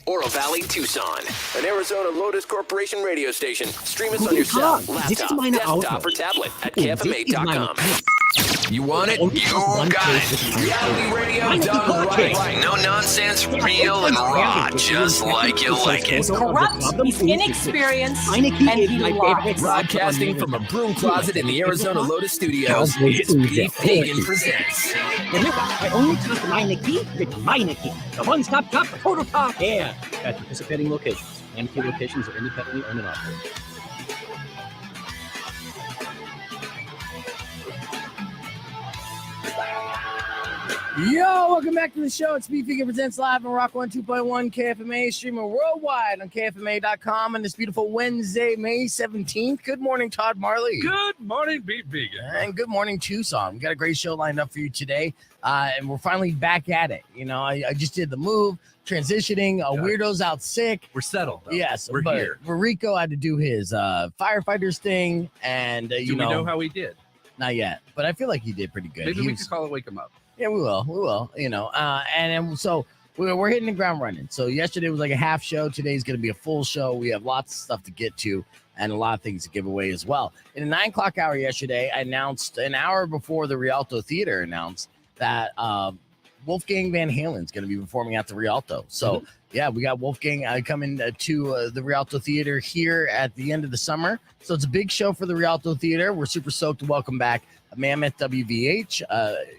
Oro Valley, Tucson. An Arizona Lotus Corporation radio station. Stream us on your cell, laptop, desktop, or tablet at KFMA.com. You want it? You got it. Reality radio done right. No nonsense, real and raw, just like you like it. He's corrupt, he's inexperienced, and he lies. Broadcasting from a broom closet in the Arizona Lotus Studios, it's Beef Pagan Presents. I only talk to Meineke with Meineke. The one-stop shop for total talk here at participating locations. Meineke locations are independently owned and operated. Yo, welcome back to the show. It's Beef Pagan Presents live on Rock 102.1 KFMA, streaming worldwide on KFMA.com on this beautiful Wednesday, May 17th. Good morning, Todd Marlie. Good morning, Beef Pagan. And good morning, Tucson. We got a great show lined up for you today, and we're finally back at it. You know, I just did the move, transitioning, Weirdo's out sick. We're settled, though. Yes, we're here. Rico had to do his firefighters thing, and Do we know how he did? Not yet, but I feel like he did pretty good. Maybe we could call it Wake Him Up. Yeah, we will, you know, and so we're hitting the ground running. So yesterday was like a half show. Today's going to be a full show. We have lots of stuff to get to and a lot of things to give away as well. In the 9 o'clock hour yesterday, I announced an hour before the Rialto Theater announced that Wolfgang Van Halen's going to be performing at the Rialto. So yeah, we got Wolfgang coming to the Rialto Theater here at the end of the summer. So it's a big show for the Rialto Theater. We're super stoked to welcome back Mammoth WVH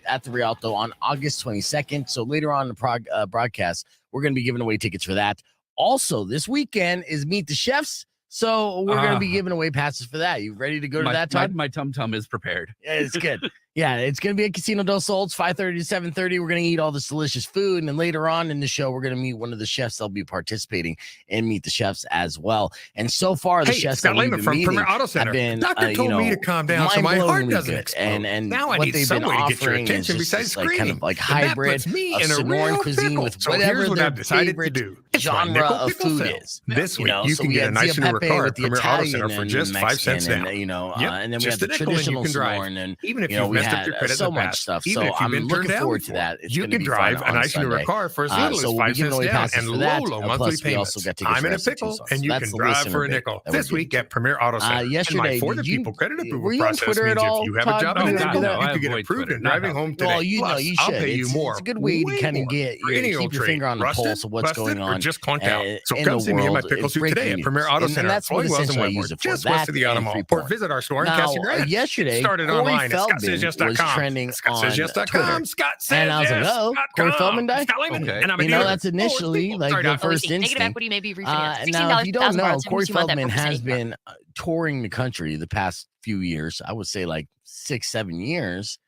at the Rialto on August 22nd. So later on in the broadcast, we're going to be giving away tickets for that. Also, this weekend is Meet the Chefs. So we're going to be giving away passes for that. You ready to go to that, Todd? My tum-tum is prepared. Yeah, it's good. Yeah, it's going to be at Casino Dos Sols, 5:30 to 7:30. We're going to eat all this delicious food. And then later on in the show, we're going to meet one of the chefs that'll be participating and Meet the Chefs as well. And so far, the chefs that we've been meeting have been, Doctor told me to calm down so my heart doesn't explode. And now I what need they've been somebody to get your offering is attention just besides like kind of like screaming. hybrid of Sonoran cuisine with So whatever here's what their I've decided to favorite do. genre of food is. This week, You you can get a nice new car at Premier Auto Center for and just 5 cents Mexican down. and, you know, Yep, and then we have just the a nickel and you traditional can drive. Sonoran, and Even if you know, you've we messed up had your credit so in the much past, stuff. even So if you've I'm been looking turned down forward to before, that. It's you going to can be drive fun a on nice newer Sunday. car for as little So as we'll 5 be giving cents away down passes and for that. low monthly Plus, we payments. also got tickets I'm for in a Rest of pickle, Tucson. and So you that's can the drive listener for a bit nickel. that we're This week getting at Premier Auto Center. yesterday, And my For the did you- People credit approval were you on process Twitter means at all, if you have a Todd? job No, in no, Nashville, no, you I can get avoid approved Twitter. and driving home today. Well, you know, Plus, you I'll should. pay you more. It's a good way to way kind of more get for any keep old your trade. finger on the Rusted, pulse of what's busted, going or on just clunked out. So in come the see me and my world. pickle It's soup today breaking at Premier news. Auto And Center. that's what Floyd Wells essentially I and use Wentworth, it for. just west of the That Auto and Mall. Or Freeport. visit our store in Now, Casa Grande. yesterday, Started Corey online at Feldman was ScottSaysYes.com. trending on ScottSaysYes.com. Twitter. Scott says And I was like, yes. oh, Scott Corey com. Feldman died? Scott Lehman. Okay. And I'm a You know, dealer. that's initially like Sorry, the Doctor. first Negative instinct. equity may be refinanced. Now, if you don't know, Corey Feldman has has been touring the country the past few years. I would say like 6-7 years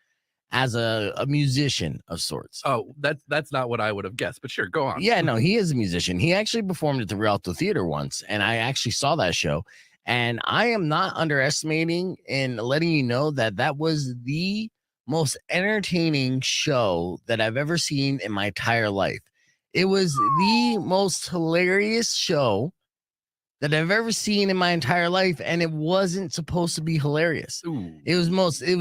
as a musician of sorts. Oh, that's not what I would have guessed, but sure, go on. Yeah, no, he is a musician. He actually performed at the Rialto Theater once, and I actually saw that show. And I am not underestimating in letting you know that that was the most entertaining show that I've ever seen in my entire life. It was the most hilarious show that I've ever seen in my entire life, and it wasn't supposed to be hilarious. Ooh. It was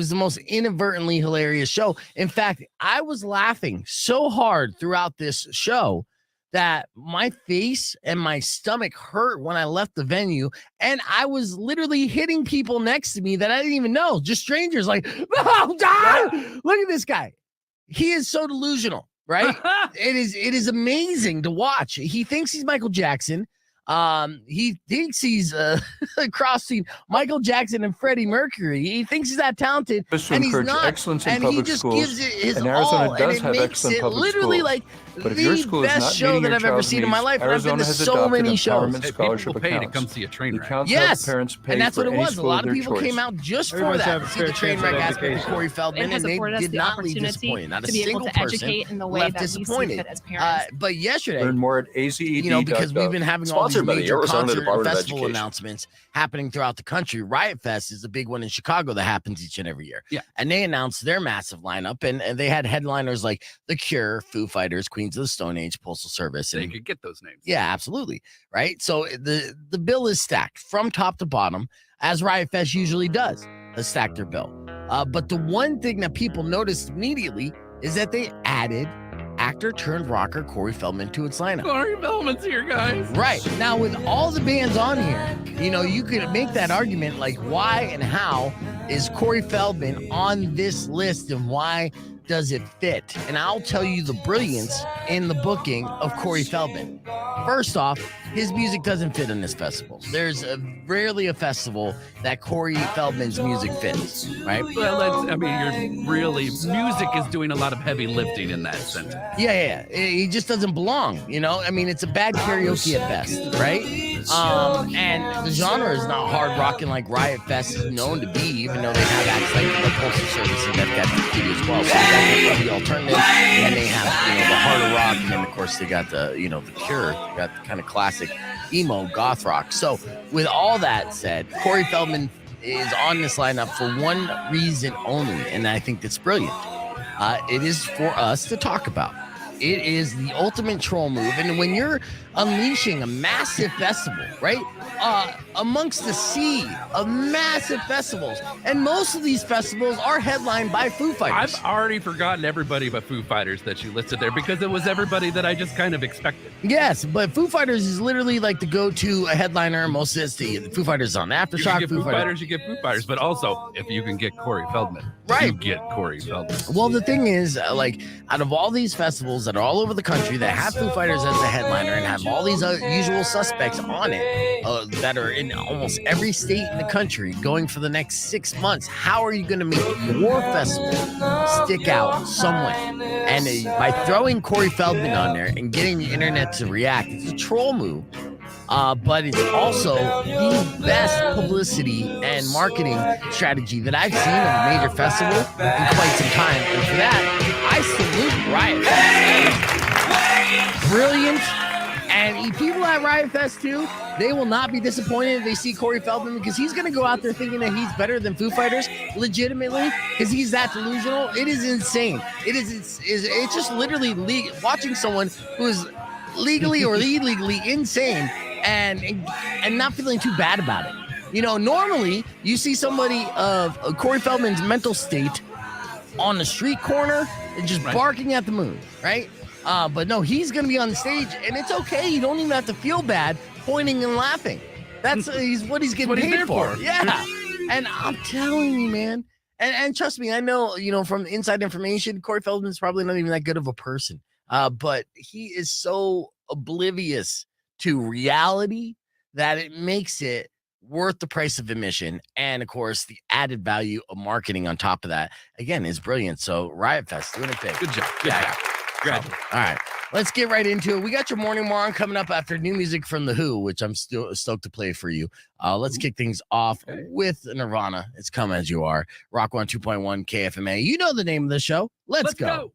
the most inadvertently hilarious show. In fact, I was laughing so hard throughout this show that my face and my stomach hurt when I left the venue, and I was literally hitting people next to me that I didn't even know, just strangers. Like, oh, God, look at this guy. He is so delusional, right? It is amazing to watch. He thinks he's Michael Jackson. He thinks he's crossing Michael Jackson and Freddie Mercury. He thinks he's that talented, and he's not. Excellence in and public he just schools. gives it his And Arizona all, does and it have makes excellent it public literally schools. like But if your the school is best not show meeting that your I've ever child's seen in my needs, life. And I've been Arizona to has so adopted many shows. empowerment Hey, scholarship people pay to accounts. come see a train The wreck. council Yes, helps parents pay and that's for what it any was. A school lot of of their people choice. came out just for Everyone's that have to a see the fair train chance wreck at aspect of education. Corey It Feldman, has and they afforded us did the not leave opportunity disappointed. Not a to be able single to person educate in the way left that we see disappointed. fit as parents. But yesterday, Learn more at azed.gov. you know, because we've been having all these Sponsored by the major Arizona concert and Department of festival Education. announcements happening throughout the country. Riot Fest is a big one in Chicago that happens each and every year. Yeah. And they announced their massive lineup, and they had headliners like The Cure, Foo Fighters, Queens of the Stone Age, Postal Service. They And could get those names. yeah, absolutely. Right. So the bill is stacked from top to bottom, as Riot Fest usually does, stack their bill. But the one thing that people noticed immediately is that they added actor turned rocker Corey Feldman to its lineup. Corey Feldman's here, guys. Right. Now, with all the bands on here, you could make that argument like, why and how is Corey Feldman on this list and why does it fit? And I'll tell you the brilliance in the booking of Corey Feldman. First off, his music doesn't fit in this festival. There's rarely a festival that Corey Feldman's music fits, right? Well, music is doing a lot of heavy lifting in that sense. Yeah. He just doesn't belong, it's a bad karaoke at best, right? And the genre is not hard rocking like Riot Fest is known to be, even though they have acts like the Postal Service and they've got the as well. So they got the alternative, and they have the harder rock, and then of course they got the the Cure, they got the kind of classic emo goth rock. So with all that said, Corey Feldman is on this lineup for one reason only, and I think that's brilliant. It is for us to talk about. It is the ultimate troll move, and when you're unleashing a massive festival, right, amongst the sea of massive festivals, and most of these festivals are headlined by Foo Fighters. I've already forgotten everybody but Foo Fighters that you listed there because it was everybody that I just kind of expected. Yes, but Foo Fighters is literally like the go-to headliner. Most of the Foo Fighters on Aftershock. You get Foo Fighters, you get Foo Fighters, but also if you can get Corey Feldman, right, you get Corey Feldman. Well, the thing is, out of all these festivals that are all over the country that have Foo Fighters as the headliner and have all these usual suspects on it that are in almost every state in the country going for the next 6 months, how are you going to make your festival stick out somewhere? And by throwing Corey Feldman on there and getting the internet to react, it's a troll move. But it's also the best publicity and marketing strategy that I've seen of a major festival in quite some time. And for that, I salute Riot Fest. Brilliant. And people at Riot Fest, too, they will not be disappointed if they see Corey Feldman, because he's going to go out there thinking that he's better than Foo Fighters, legitimately, because he's that delusional. It is insane. It's just literally watching someone who is legally or illegally insane and not feeling too bad about it. Normally you see somebody of Corey Feldman's mental state on the street corner and just barking at the moon, right? But no, he's going to be on the stage, and it's okay. You don't even have to feel bad pointing and laughing. That's what he's getting paid for. Yeah. And I'm telling you, man, and trust me, I know, from inside information, Corey Feldman's probably not even that good of a person. But he is so oblivious to reality that it makes it worth the price of admission. And of course, the added value of marketing on top of that, again, is brilliant. So Riot Fest, doing it big. Good job. Yeah. All right. Let's get right into it. We got your morning moron coming up after new music from The Who, which I'm still stoked to play for you. Let's kick things off with Nirvana. It's Come As You Are. Rock 102.1 KFMA. You know the name of the show. Let's go.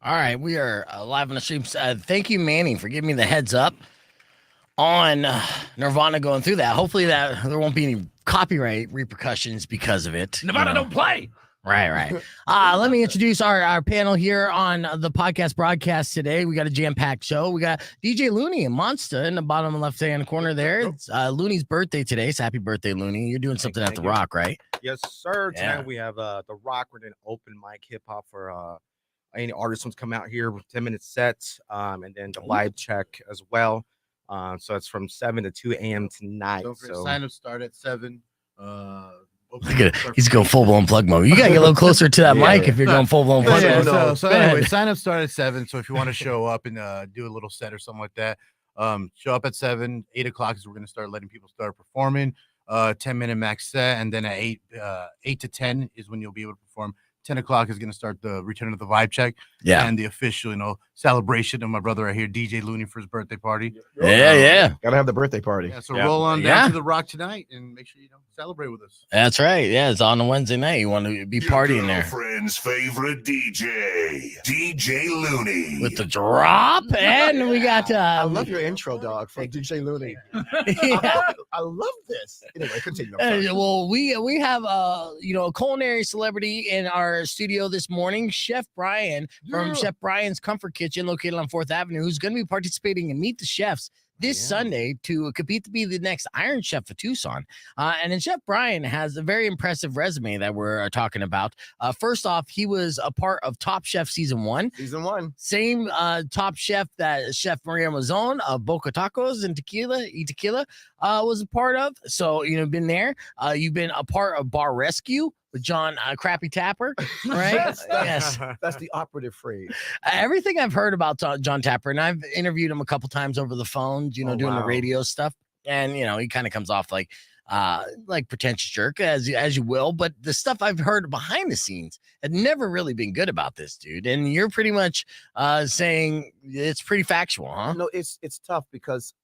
All right, we are live on the stream. Thank you, Manning, for giving me the heads up on Nirvana going through that. Hopefully that there won't be any copyright repercussions because of it. Nirvana don't play. Right. Let me introduce our panel here on the podcast broadcast today. We got a jam-packed show. We got DJ Looney and Monsta in the bottom left-hand corner there. It's Looney's birthday today. So happy birthday, Looney. You're doing something at The Rock, right? Yes, sir. Tonight we have The Rock. We're doing open mic hip-hop for any artist wants to come out here with 10-minute sets, and then the live check as well. So it's from 7 to 2 a.m. tonight. So sign-up start at 7. He's going full-blown plug mode. You got to get a little closer to that mic if you're going full-blown plug mode. So anyway, sign-up start at 7. So if you want to show up and do a little set or something like that, show up at 7. 8 o'clock is we're going to start letting people start performing. 10-minute max set, and then at 8 to 10 is when you'll be able to perform. 10 o'clock is going to start the return of the vibe check, and the official, celebration of my brother right here, DJ Looney, for his birthday party. Yeah. Gotta have the birthday party. Yeah, so roll on down to The Rock tonight and make sure you celebrate with us. That's right. Yeah, it's on a Wednesday night. You want to be partying there. Friend's favorite DJ Looney. With the drop, and we got. I love your intro, dog, from DJ Looney. I love this. Anyway, continue. Well, we have a culinary celebrity in our studio this morning, Chef Brian from Chef Brian's Comfort Kitchen, located on 4th Avenue, who's going to be participating in Meet the Chefs this Sunday to compete to be the next Iron Chef of Tucson. And then Chef Brian has a very impressive resume that we're talking about. First off, he was a part of Top Chef Season 1. Season 1. Same Top Chef that Chef Maria Mazon of Boca Tacos and Tequila was a part of. So, been there. You've been a part of Bar Rescue with John Crappy Tapper, right? Yes. That's the operative phrase. Everything I've heard about John Tapper, and I've interviewed him a couple times over the phone, doing the radio stuff. And, he kind of comes off like pretentious jerk as you will. But the stuff I've heard behind the scenes had never really been good about this dude. And you're pretty much saying it's pretty factual, huh? No, it's tough because,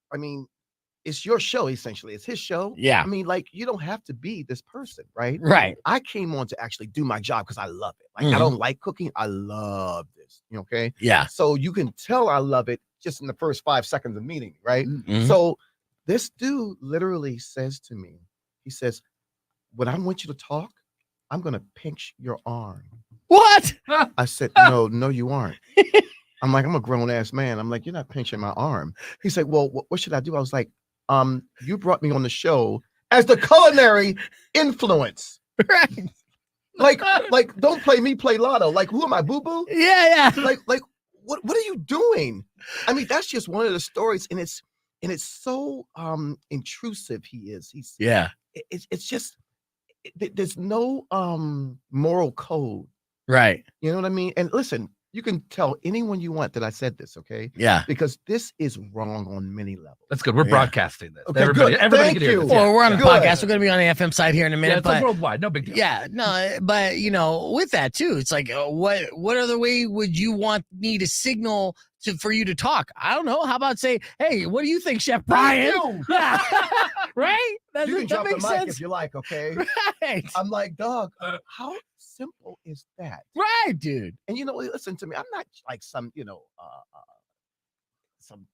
it's your show, essentially. It's his show. Yeah. You don't have to be this person, right? Right. I came on to actually do my job because I love it. I don't like cooking. I love this. Okay. Yeah. So you can tell I love it just in the first 5 seconds of meeting me, right? Mm-hmm. So this dude literally says to me, he says, when I want you to talk, I'm going to pinch your arm. What? I said, no, you aren't. I'm like, I'm a grown ass man. I'm like, you're not pinching my arm. He said, well, what should I do? I was like, you brought me on the show as the culinary influence. Right. Like, don't play me, play Lotto. Like, who am I, boo-boo? Yeah. Like, what are you doing? That's just one of the stories, and it's so intrusive. It's just there's no moral code. Right. You know what I mean? And listen, you can tell anyone you want that I said this, okay? Yeah. Because this is wrong on many levels. That's good. We're broadcasting this. Okay, everybody Thank can hear you. this. Well, we're on a Good. podcast. We're going to be on the FM side here in a minute. Yeah, it's but worldwide. No big deal. yeah, no, but with that too, it's like, what other way would you want me to signal for you to talk? I don't know. How about say, hey, what do you think, Chef Brian? Yeah. Right? You can drop the makes mic sense. if you like, okay? Right. I'm like, dog, how simple is that? Right, dude. And listen to me. I'm not like some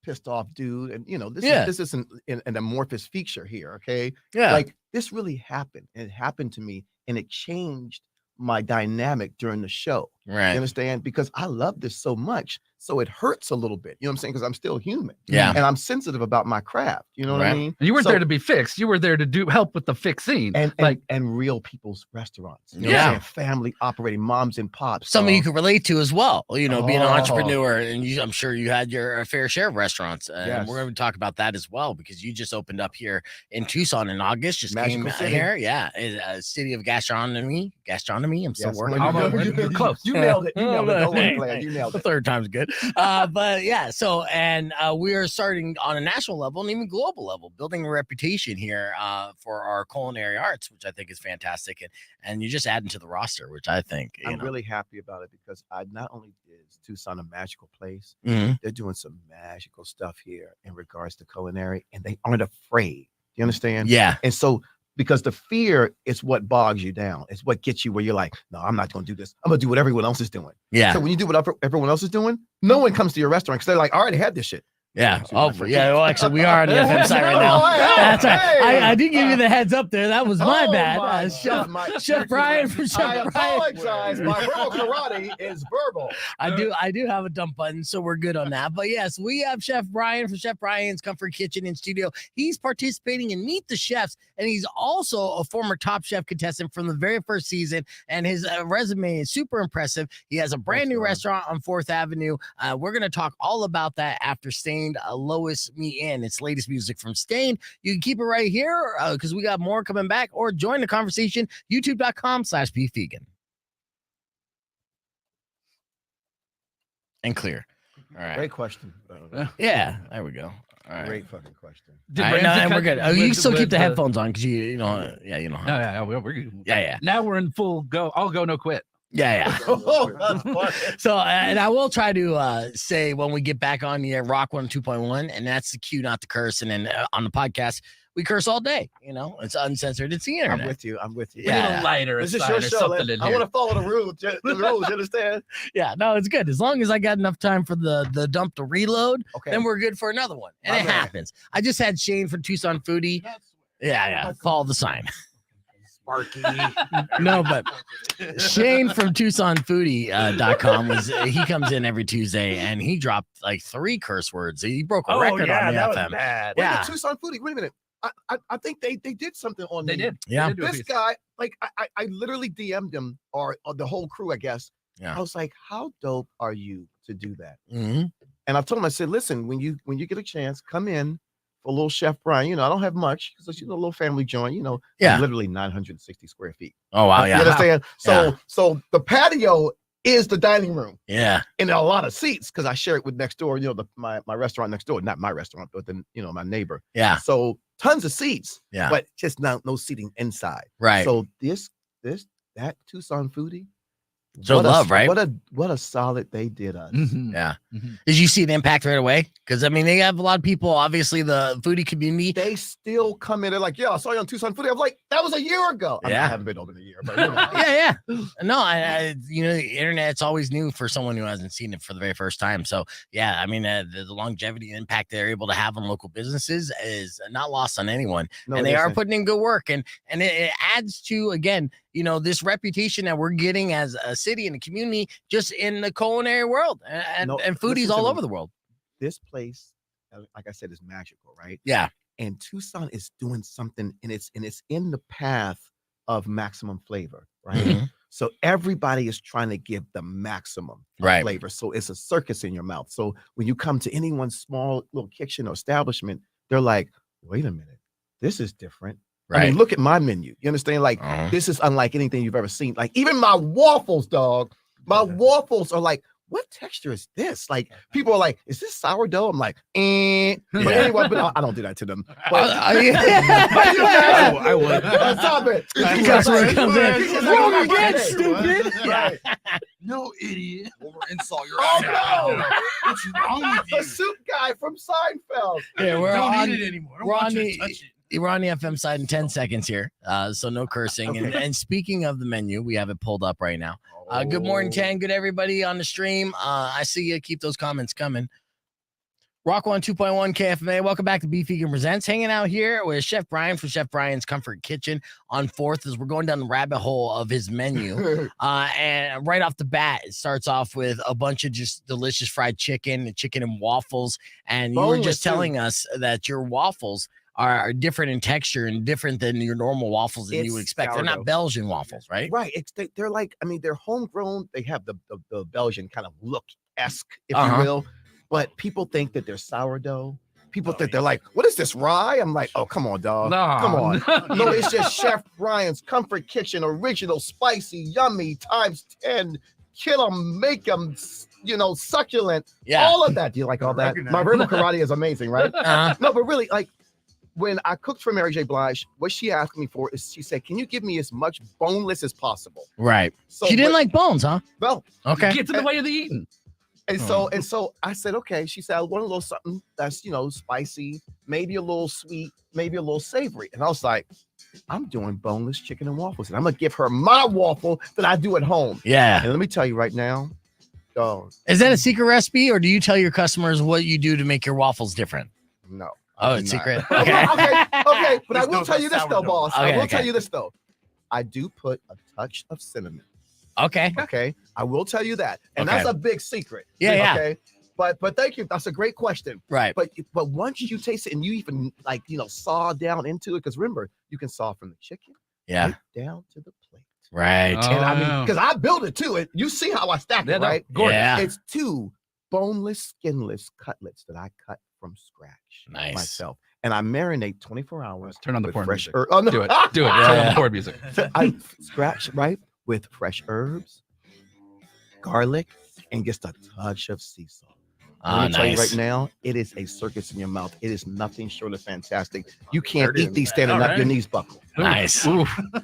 pissed off dude. And this isn't an amorphous feature here, okay? Yeah. Like this really happened. And it happened to me, and it changed my dynamic during the show. Right. You understand? Because I love this so much. So it hurts a little bit. You know what I'm saying? Because I'm still human. Yeah. And I'm sensitive about my craft. You know what I mean? And you weren't there to be fixed. You were there to help with the fixing. And real people's restaurants. You know what I'm saying? Family operating, moms and pops. Something you can relate to as well, being an entrepreneur, and I'm sure you had your fair share of restaurants. And we're going to talk about that as well, because you just opened up here in Tucson in August. Just Magical came city. here. Yeah. City of gastronomy. I'm still working. You're close. You nailed it. Don't worry, player. You nailed The it. third time's good. But yeah, so, and we are starting on a national level and even global level, building a reputation here for our culinary arts, which I think is fantastic. And you're just adding to the roster, which I think I'm really happy about it, because I not only is Tucson a magical place, Mhm. they're doing some magical stuff here in regards to culinary, and they aren't afraid. You understand? Yeah. And so, because the fear is what bogs you down. It's what gets you where you're like, no, I'm not going to do this. I'm going to do what everyone else is doing. Yeah. So when you do what everyone else is doing, no one comes to your restaurant because they're like, I already had this shit. Yeah. Oh, yeah. Well, actually, we are on the FM site right now. That's right. I did give you the heads up there. That was my bad. Chef Brian from Chef I Brian. apologize. My verbal karate is verbal. I do have a dump button, so we're good on that. But yes, we have Chef Brian from Chef Brian's Comfort Kitchen in studio. He's participating in Meet the Chefs, and he's also a former Top Chef contestant from the very first season. And his resume is super impressive. He has a brand new restaurant on 4th Avenue. We're going to talk all about that after Stained Lois Me In. It's latest music from Stained. You can keep it right here because we got more coming back, or join the conversation, youtube.com/beefvegan. And clear. All right. Great question. Yeah, there we go. All right. Great fucking question. And we're good. You can still keep the headphones on because you know. We're good. Yeah. Now we're in full go. All go, no quit. Yeah. So, and I will try to say when we get back on the Rock 1 2.1, and that's the cue not to curse. And then on the podcast, we curse all day. It's uncensored. It's the internet. I'm with you. Yeah. Lighter. This is your show. I want to follow the rules. You understand? Yeah, no, it's good. As long as I got enough time for the dump to reload, Okay. then we're good for another one. And it happens. I just had Shane from Tucson Foodie. Yeah. Follow the sign. Sparky. No, but Shane from TucsonFoodie.com he comes in every Tuesday and he dropped like 3 curse words. He broke a record on the that FM. was bad. Yeah. Wait, Tucson Foodie. Wait a minute. I think they did something on They me. did. Yeah. They did do a This piece. guy, like, I literally DM'd him or the whole crew, I guess. Yeah. I was like, how dope are you to do that? Mm-hmm. And I told him, I said, listen, when you get a chance, come in for a little Chef Brian. You know, I don't have much because, you know, a little family joint, you know, Yeah. literally 960 square feet. Oh, wow. You Yeah. understand? Yeah. So the patio is the dining room. Yeah. And a lot of seats because I share it with next door, you know, my restaurant next door, not my restaurant, but then, you know, my neighbor. Yeah. So tons of seats, Yeah. but just no seating inside. Right. So that Tucson Foodie, So love, right? What a solid they did us. Yeah. Did you see the impact right away? Because I mean, they have a lot of people. Obviously, the foodie community. They still come in. They're like, "Yeah, I saw you on Tucson Foodie." I'm like, "That was a year ago." I haven't been over in a year, but you know. Yeah. No, I you know, the internet's always new for someone who hasn't seen it for the very first time. So yeah, I mean, the longevity and impact they're able to have on local businesses is not lost on anyone, and they are putting in good work, and it adds to, again, you know, this reputation that we're getting as a city and a community just in the culinary world and foodies all over the world. This place, like I said, is magical, right? Yeah. And Tucson is doing something, and it's in the path of maximum flavor, right? Mm-hmm. So everybody is trying to give the maximum flavor. So it's a circus in your mouth. So when you come to anyone's small little kitchen or establishment, they're like, wait a minute, this is different. Right. I mean, look at my menu. You understand? Like, this is unlike anything you've ever seen. Like, even my waffles, dog. My waffles are like, what texture is this? Like, people are like, is this sourdough? I'm like, But anyway, but I don't do that to them. But, I would. Stop it. The customer comes in. Wrong again, stupid. Right. No, idiot. Insult your Oh, no. What's wrong with The you? soup guy from Seinfeld. Yeah, we're Don't on eat it anymore. I don't we're want on you the- to touch it. We're on the FM side in 10 seconds here, so no cursing. Okay. And speaking of the menu, we have it pulled up right now. Good morning, 10. Good everybody on the stream. I see you. Keep those comments coming. Rock 102.1 KFMA. Welcome back to Beef Vegan Presents. Hanging out here with Chef Brian from Chef Brian's Comfort Kitchen on 4th as we're going down the rabbit hole of his menu. And right off the bat, it starts off with a bunch of just delicious fried chicken and waffles. And you were just telling us that your waffles are different in texture and different than your normal waffles that you would expect. They're not Belgian waffles, right? Right. They're like, I mean, they're homegrown. They have the Belgian kind of look-esque, if you will. But people think that they're sourdough. People think they're like, what is this, rye? I'm like, oh, come on, dog. Come on. No, it's just Chef Brian's Comfort Kitchen, original, spicy, yummy, times 10. Kill them, make them, you know, succulent. Yeah. All of that. Do you like all that? My verbal karate is amazing, right? No, but really, like, when I cooked for Mary J. Blige, what she asked me for is, she said, can you give me as much boneless as possible? Right. So, She didn't like bones, huh? Well, Okay. Gets in the way of the eating. and so I said, okay. She said, I want a little something that's, you know, spicy, maybe a little sweet, maybe a little savory. And I was like, I'm doing boneless chicken and waffles. And I'm going to give her my waffle that I do at home. Yeah. And let me tell you right now, dog. Is that a secret recipe, or do you tell your customers what you do to make your waffles different? No. Oh, it's secret. Okay. Okay. But I will no tell you this, though, boss. Okay, I will okay. tell you this, though. I do put a touch of cinnamon. Okay. Okay. I will tell you that. And Okay. that's a big secret. Yeah. Okay. But thank you. That's a great question. Right. But once you taste it and you even, like, you know, saw down into it, because remember, you can saw from the chicken right down to the plate. Right. Oh, And I mean, because I built it too. And you see how I stack it, right? Yeah. It's 2 boneless, skinless cutlets that I cut from scratch Nice. myself. And I marinate 24 hours. Turn on the with porn fresh music. Oh, no. Do it. Turn on the porn music. I scratch with fresh herbs, garlic, and just a touch of sea salt. Let me tell you right now, it is a circus in your mouth. It is nothing short of fantastic. You can't eat these standing up, your knees buckle. Nice.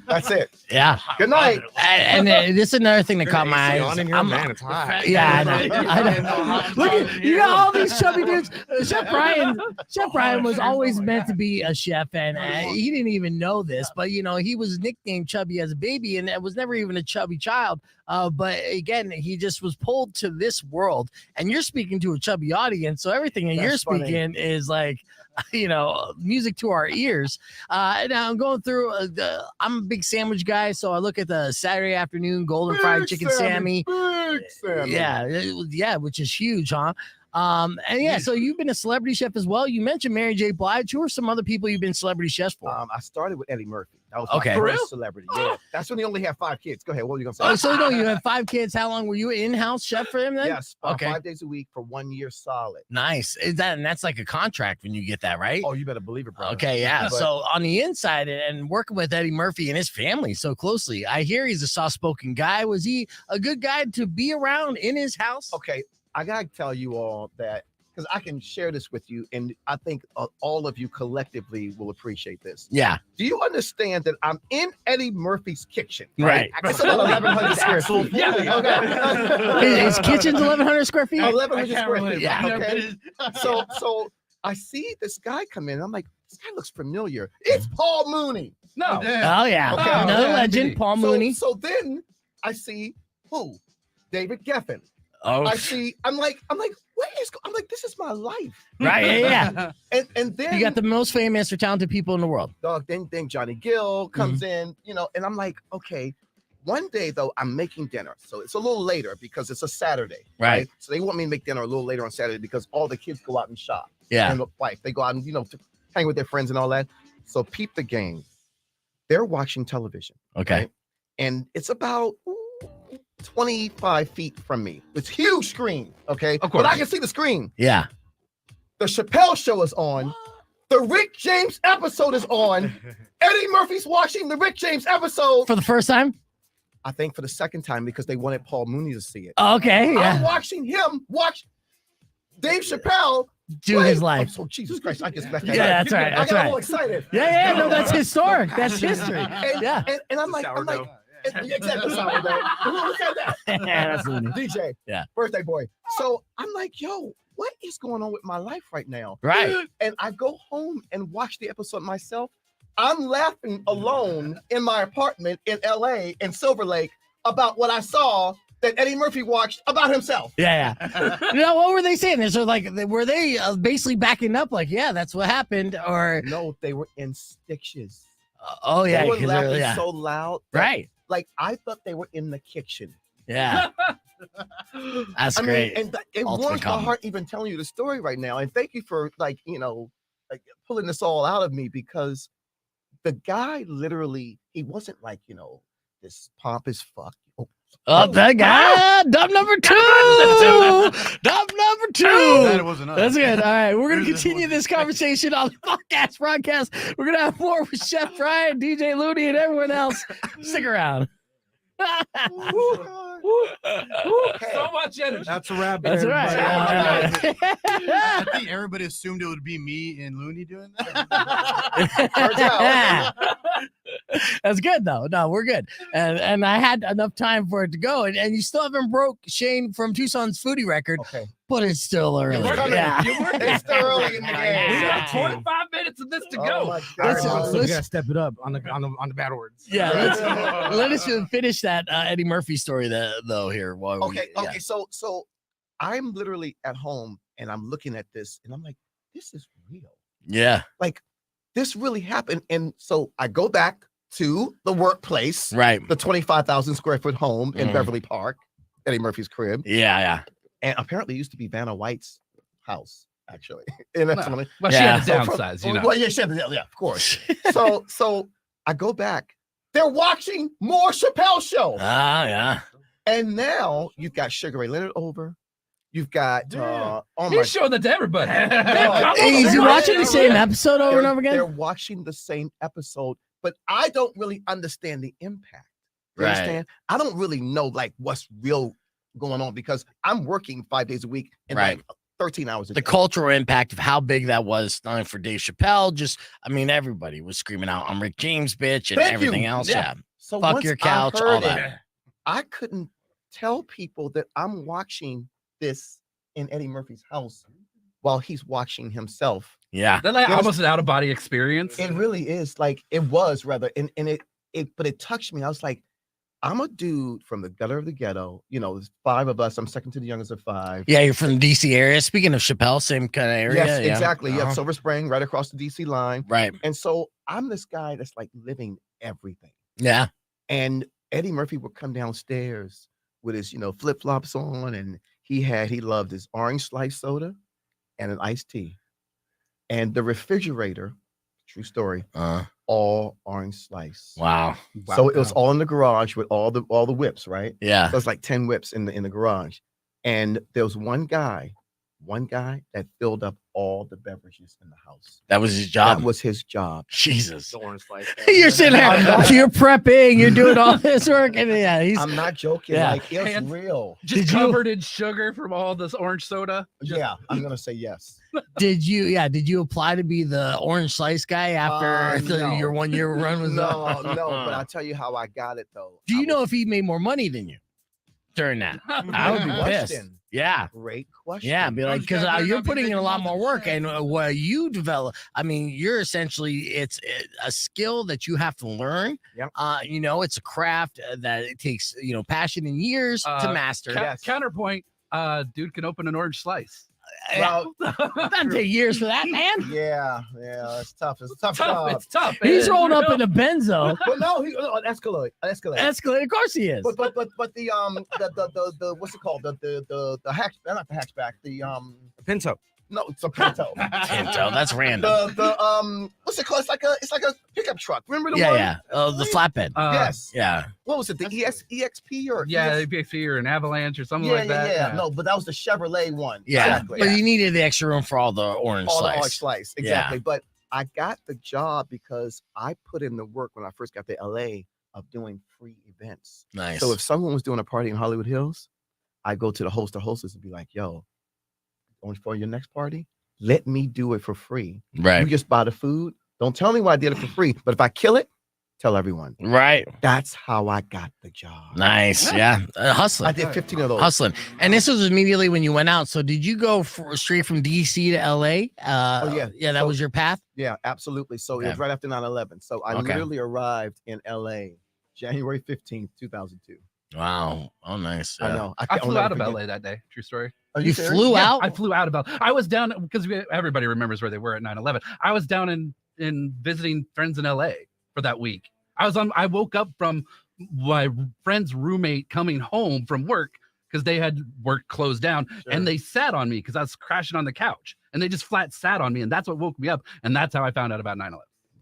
That's it. Yeah. Good night. And this is another thing that caught my eyes. Man, it's hot. Yeah, I know. Look at you got all these chubby dudes. Chef Brian was always meant to be a chef, and he didn't even know this, but you know, he was nicknamed Chubby as a baby, and it was never even a chubby child. But again, he just was pulled to this world, and you're speaking to a chubby audience, so everything that you're speaking is like music to our ears. Now I'm going through. I'm a big sandwich guy, so I look at the Saturday afternoon Golden Fried Chicken Sammy. Big Sammy. Yeah, which is huge, huh? So you've been a celebrity chef as well. You mentioned Mary J. Blige. Who are some other people you've been celebrity chefs for? I started with Eddie Murphy. That was my first celebrity. Yeah, that's when he only had 5 kids. Go ahead. What were you gonna say? Oh, so no, you had 5 kids. How long were you an in-house chef for him then? Yes, 5 days a week for 1 year solid. Nice. That's like a contract when you get that, right? Oh, you better believe it, bro. Okay, yeah. So on the inside and working with Eddie Murphy and his family so closely, I hear he's a soft-spoken guy. Was he a good guy to be around in his house? Okay, I gotta tell you all that, because I can share this with you, and I think all of you collectively will appreciate this. Yeah. Do you understand that I'm in Eddie Murphy's kitchen? Right. It's about 1,100 square feet. Yeah. Okay. His kitchen's 1,100 square feet? 1,100 square feet. Yeah. Okay. So I see this guy come in. I'm like, this guy looks familiar. It's Paul Mooney. No. Oh, yeah. Okay. Another legend, Paul Mooney. So then I see who? David Geffen. Oh. I'm like, this is my life. Right, yeah. And then you got the most famous or talented people in the world. Dog, then Johnny Gill comes in, and I'm like, okay. One day though, I'm making dinner. So it's a little later because it's a Saturday. Right. So they want me to make dinner a little later on Saturday because all the kids go out and shop. Yeah. And the wife, they go out and, to hang with their friends and all that. So peep the game. They're watching television. Okay. Right? And it's about 25 feet from me. It's huge screen, okay? Of course. But I can see the screen. Yeah. The Chappelle Show is on. The Rick James episode is on. Eddie Murphy's watching the Rick James episode. For the first time? I think for the second time because they wanted Paul Mooney to see it. Okay, yeah. I'm watching him watch Dave Chappelle do his life. Oh, Jesus Christ, I just messed that Yeah, up. that's right. I got all excited. Yeah, no, that's historic. That's history. And I'm like, exactly sourdough. Who said that? Yeah, that's Looney. DJ. Yeah. Birthday boy. So I'm like, yo, what is going on with my life right now? Right. And I go home and watch the episode myself. I'm laughing alone in my apartment in LA in Silver Lake about what I saw that Eddie Murphy watched about himself. Yeah. What were they saying? So were they basically backing up like, yeah, that's what happened? Or no, they were in stitches. Oh yeah, they were laughing so loud. Right. Like I thought they were in the kitchen. Yeah. That's great. And it warms my heart even telling you the story right now. And thank you for pulling this all out of me because the guy literally, he wasn't like, this pompous fuck. Oh, that guy, dub number 2. Dub number 2. That wasn't us. That's good. All right, we're going to continue this conversation on the podcast broadcast. We're going to have more with Chef Brian, DJ Looney, and everyone else. Stick around. So much energy. That's a wrap. That's right. I think everybody assumed it would be me and Looney doing that. That's good though. No, we're good. And I had enough time for it to go. And you still haven't broke Shane from Tucson's foodie record. Okay. But it's still early. It's still early in the game. We got 25 minutes of this to go. So we gotta step it up on the bad words. Yeah, let us finish that Eddie Murphy story though here. Okay. So I'm literally at home and I'm looking at this and I'm like, this is real. Yeah. Like this really happened. And so I go back to the workplace, right? The 25,000 square foot home in Beverly Park, Eddie Murphy's crib. Yeah. And apparently it used to be Vanna White's house, actually. And that's well, she had to downsize, Well, yeah, she had to, yeah, of course. So I go back. They're watching more Chappelle Show. Yeah. And now you've got Sugar Ray Leonard over. You've got he's showing that to everybody. Is he watching the same episode over and over again? They're watching the same episode, but I don't really understand the impact. You understand? I don't really know like what's real going on because I'm working 5 days a week and like 13 hours a day. The cultural impact of how big that was, not only for Dave Chappelle, everybody was screaming out, I'm Rick James, bitch, and everything else. Yeah. So fuck your couch, all that. I couldn't tell people that I'm watching this in Eddie Murphy's house while he's watching himself. Yeah. That's like almost an out-of-body experience. It really is. Like it was rather, and it touched me. I was like, I'm a dude from the gutter of the ghetto. You know, there's 5 of us. I'm second to the youngest of 5. Yeah, you're from the DC area. Speaking of Chappelle, same kind of area. Yes, yeah. exactly. Uh-huh. Yep, Silver Spring, right across the DC line. Right. And so I'm this guy that's like living everything. Yeah. And Eddie Murphy would come downstairs with his, flip-flops on, and he loved his orange slice soda and an iced tea. And the refrigerator, true story, all orange slice. Wow. So it was all in the garage with all the whips, right? Yeah. So it's like 10 whips in the garage. And there was one guy that filled up all the beverages in the house. That was his job. That was his job. Jesus. The orange slice. You're sitting there, you're prepping, you're doing all this work, and I'm not joking. Yeah. Like, it's real. Just covered in sugar from all this orange soda. Yeah, I'm gonna say yes. Did you apply to be the orange slice guy after No. your 1 year run was up? No, but I'll tell you how I got it though. Do you know if he made more money than you during that? I would be pissed. Yeah. Great question. Yeah, be like, because you're putting in a lot more work, and what you develop, I mean, you're essentially, it's a skill that you have to learn. Yep. It's a craft that it takes, passion and years to master. Counterpoint, dude can open an orange slice. Well, that'd take years for that, man. Yeah, it's tough. It's a tough job. It's tough. He's rolling up in a Benzo. But no, Escalade. Escalade, of course he is. But the what's it called? The hatch, not the hatchback. The Pinto. No, it's a Pinto. Pinto, that's random. The what's it called? It's like a pickup truck. Remember the one? Yeah. The flatbed. Yes. Yeah. What was it? The EXP or EXP or an Avalanche or something like that. Yeah. No, but that was the Chevrolet one. Yeah. Exactly. But you needed the extra room for all the orange all slice. the orange slice. Exactly. Yeah. But I got the job because I put in the work when I first got to LA of doing free events. Nice. So if someone was doing a party in Hollywood Hills, I go to the host or hostess and be like, yo, going for your next party? Let me do it for free. Right. You just buy the food. Don't tell me why I did it for free. But if I kill it, tell everyone. Right. That's how I got the job. Nice. Yeah. Hustling. I did 15 of those. Hustling. And this was immediately when you went out. So did you go straight from DC to LA? Yeah, that was your path? Yeah, absolutely. So it was right after 9/11. So I literally arrived in LA January 15th, 2002. Wow. Oh, nice. I know. I flew out of LA that day. True story. You flew out? I flew out of LA. I was down because everybody remembers where they were at 9/11. I was down in visiting friends in LA for that week. I woke up from my friend's roommate coming home from work because they had work closed down, and they sat on me because I was crashing on the couch, and they just flat sat on me, and that's what woke me up, and that's how I found out about 9/11.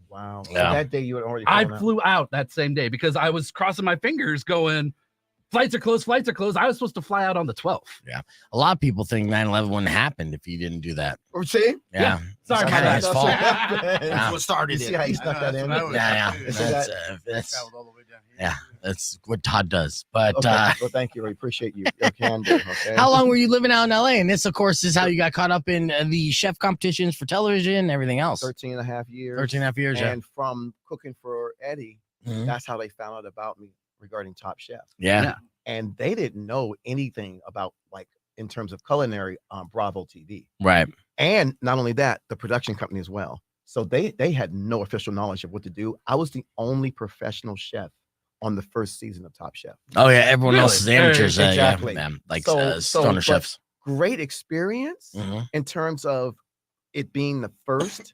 Wow. Yeah. So that day you had already flew out that same day because I was crossing my fingers going, flights are closed. I was supposed to fly out on the 12th. Yeah. A lot of people think 9/11 wouldn't happen if you didn't do that. See? Yeah. Sorry, kind of his fault. That's what started it. See how he snuck that in? Yeah. That's what Todd does. But well, thank you. I appreciate your candor. Okay. How long were you living out in LA? And this, of course, is how you got caught up in the chef competitions for television and everything else. 13 and a half years. 13 and a half years, And from cooking for Eddie, that's how they found out about me regarding Top Chef. Yeah. And they didn't know anything about, like, in terms of culinary on Bravo TV. Right. And not only that, the production company as well. So they had no official knowledge of what to do. I was the only professional chef on the first season of Top Chef. Oh, yeah. Everyone else is amateurs. Exactly. Like so stoner chefs. Great experience in terms of it being the first.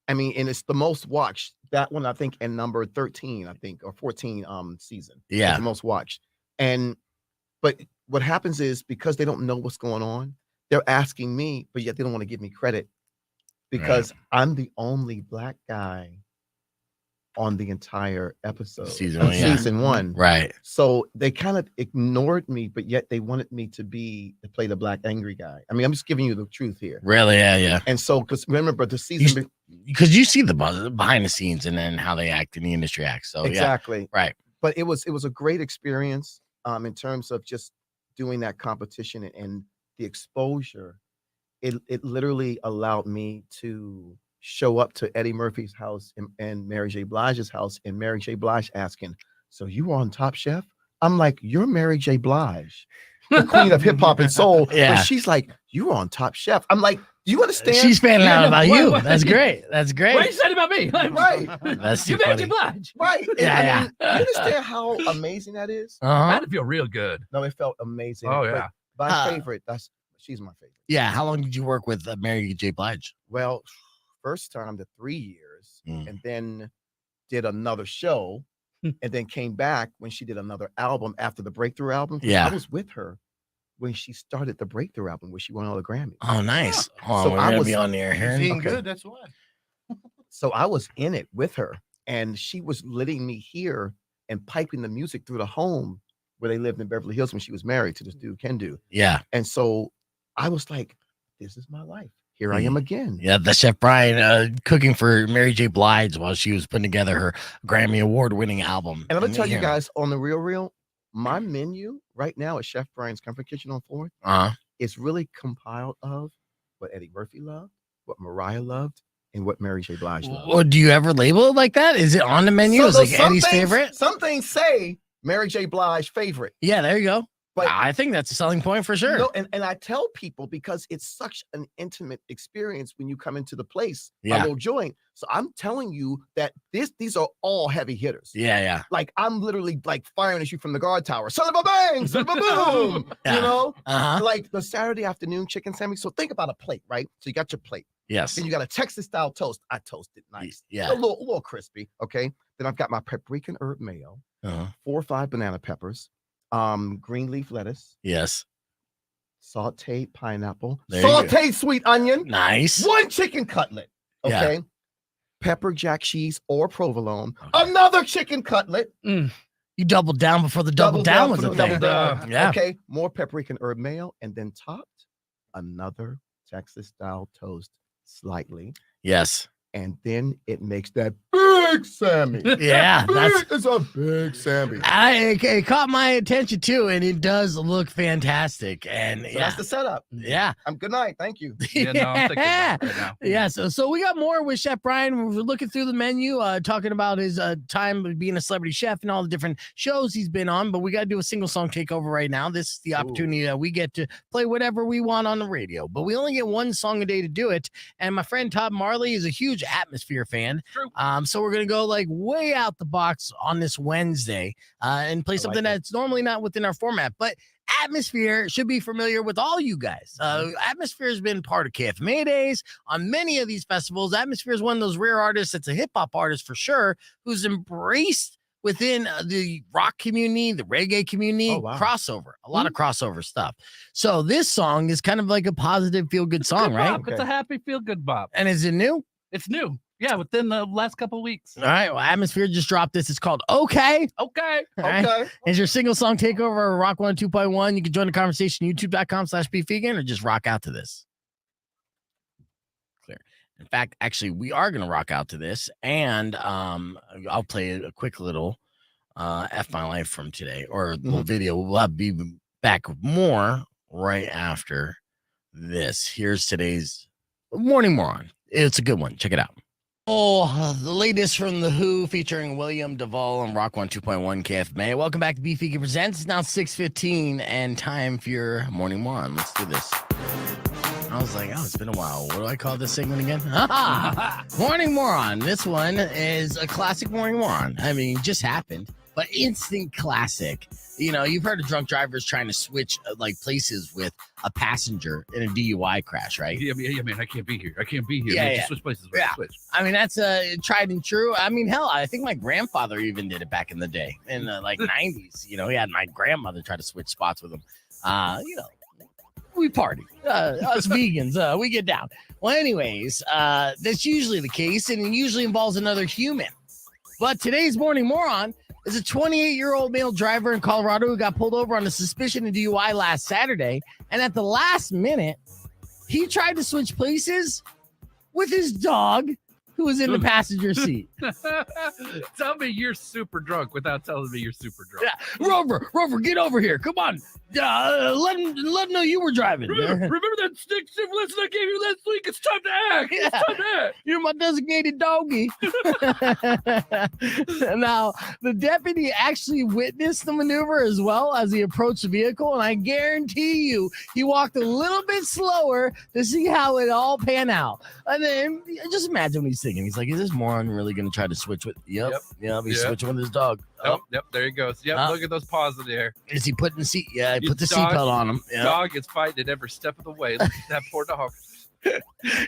I mean, and it's the most watched. That one, I think, in number 13, I think, or 14 season. Yeah. It's the most watched. But what happens is because they don't know what's going on, they're asking me, but yet they don't want to give me credit because I'm the only black guy on the entire episode. Season one. Right. So they kind of ignored me, but yet they wanted me to play the black angry guy. I mean, I'm just giving you the truth here. Really? Yeah. And so, because remember the season, because you see the behind the scenes and then how they act in the industry acts. So exactly. Yeah. Right. But it was a great experience in terms of just doing that competition and the exposure. It literally allowed me to show up to Eddie Murphy's house and Mary J. Blige's house, and Mary J. Blige asking, "So you were on Top Chef?" I'm like, "You're Mary J. Blige." the queen of hip hop and soul. Yeah. But she's like, you were on Top Chef. I'm like, do you understand? She's fanning out about you. What? That's great. That's great. What are you saying about me? Right. That's too You Mary funny. J. Blige. Right. And Yeah, I mean, you understand how amazing that is? Uh-huh. That'd feel real good. No, it felt amazing. Oh, yeah. But my favorite, she's my favorite. Yeah. How long did you work with Mary J. Blige? Well, first time to 3 years, Mm. and then did another show, and then came back when she did another album after the Breakthrough album. Yeah. I was with her when she started the Breakthrough album, where she won all the Grammys. Oh, nice. Hold on, So we're I gonna was be on the air here. Feeling Okay. good. That's why. So I was in it with her, and she was letting me hear and piping the music through the home where they lived in Beverly Hills when she was married to this dude, Kendu. Yeah. And so I was like, this is my life. Here I am again. Yeah, the Chef Brian cooking for Mary J. Blige while she was putting together her Grammy Award-winning album. And I'm gonna tell you guys on the real, my menu right now at Chef Brian's Comfort Kitchen on 4th is really compiled of what Eddie Murphy loved, what Mariah loved, and what Mary J. Blige loved. Well, do you ever label it like that? Is it on the menu? Is like Eddie's favorite? Some things say Mary J. Blige favorite. Yeah, there you go. But I think that's a selling point for sure. And I tell people because it's such an intimate experience when you come into the place, Yeah. my little joint. So I'm telling you that these are all heavy hitters. Yeah, yeah. Like I'm literally like firing at you from the guard tower. Son of a bang, son of a boom. Yeah. You know, Uh-huh. like the Saturday afternoon chicken sandwich. So think about a plate, right? So you got your plate. Yes. Then you got a Texas style toast. I toasted nice. Yeah. A little crispy. Okay. Then I've got my paprika and herb mayo, 4 or 5 banana peppers, green leaf lettuce, Yes. sauteed pineapple, There you go. sauteed sweet onion, Nice. 1 chicken cutlet. Yeah. Okay. Pepper jack cheese or provolone, another chicken cutlet. You doubled down before the double down was for a the thing. double down. Yeah. Okay. More paprika and herb mayo, and then topped another Texas style toast slightly. Yes. And then it makes that big Sammy. Yeah, It's a big Sammy. It caught my attention too, and it does look fantastic. And So yeah, that's the setup. yeah. Good night. Thank you. Yeah, no, I'm thinking about it right now. Yeah, so we got more with Chef Brian. We're looking through the menu, talking about his time of being a celebrity chef and all the different shows he's been on. But we got to do a single song takeover right now. This is the opportunity that we get to play whatever we want on the radio, but we only get 1 song a day to do it. And my friend Todd Marlie is a huge Atmosphere fan. True. So we're gonna go like way out the box on this Wednesday and play something that's normally not within our format, but Atmosphere should be familiar with all you guys. Atmosphere has been part of KFMA days on many of these festivals. Atmosphere is one of those rare artists that's a hip hop artist for sure, who's embraced within the rock community, the reggae community, crossover, a lot of crossover stuff. So this song is kind of like a positive, feel good song, Good right? bop. It's a happy, feel good bop. And is it new? It's new. Yeah, within the last couple of weeks. All right. Well, Atmosphere just dropped this. It's called Okay. Okay. All right? It's your single song takeover of Rock 102.1. You can join the conversation, youtube.com/beefvegan, or just rock out to this. Clear. In fact, actually, we are going to rock out to this. And I'll play a quick little F My Life from today, or a little video. We'll be back with more right after this. Here's today's Morning Moron. It's a good one. Check it out. Oh, the latest from The Who featuring William Duvall on Rock 102.1 KFMA. Welcome back to Beef Vegan Presents. It's now 6:15 and time for your Morning Moron. Let's do this. I was like, it's been a while. What do I call this segment again? Morning Moron. This one is a classic Morning Moron. I mean, it just happened, but instant classic. You know, you've heard of drunk drivers trying to switch like places with a passenger in a DUI crash, right? Yeah, man, I can't be here. I can't be here. Yeah, man, yeah. Just switch places. Yeah. Switch. I mean, that's tried and true. I mean, hell, I think my grandfather even did it back in the day in the like 90s. You know, he had my grandmother try to switch spots with him. You know, we party. Us vegans, we get down. Well, anyways, that's usually the case, and it usually involves another human. But today's Morning Moron is a 28-year-old male driver in Colorado who got pulled over on a suspicion of DUI last Saturday. And at the last minute, he tried to switch places with his dog who was in the passenger seat? Tell me you're super drunk without telling me you're super drunk. Yeah. Rover, get over here. Come on. Let him know you were driving. Remember that stick shift lesson I gave you last week? It's time to act. Yeah. It's time to act. You're my designated doggy. Now, the deputy actually witnessed the maneuver as well as he approached the vehicle, and I guarantee you he walked a little bit slower to see how it all pan out. And then just imagine what he's thinking. He's like, is this moron really going to try to switch with? Yep. He's switching with his dog. Yep, there he goes. Yep, look at those paws in there. Is he putting the seat? Yeah, he put the seatbelt on him. Yep. Dog is fighting at every step of the way. Look at that poor dog.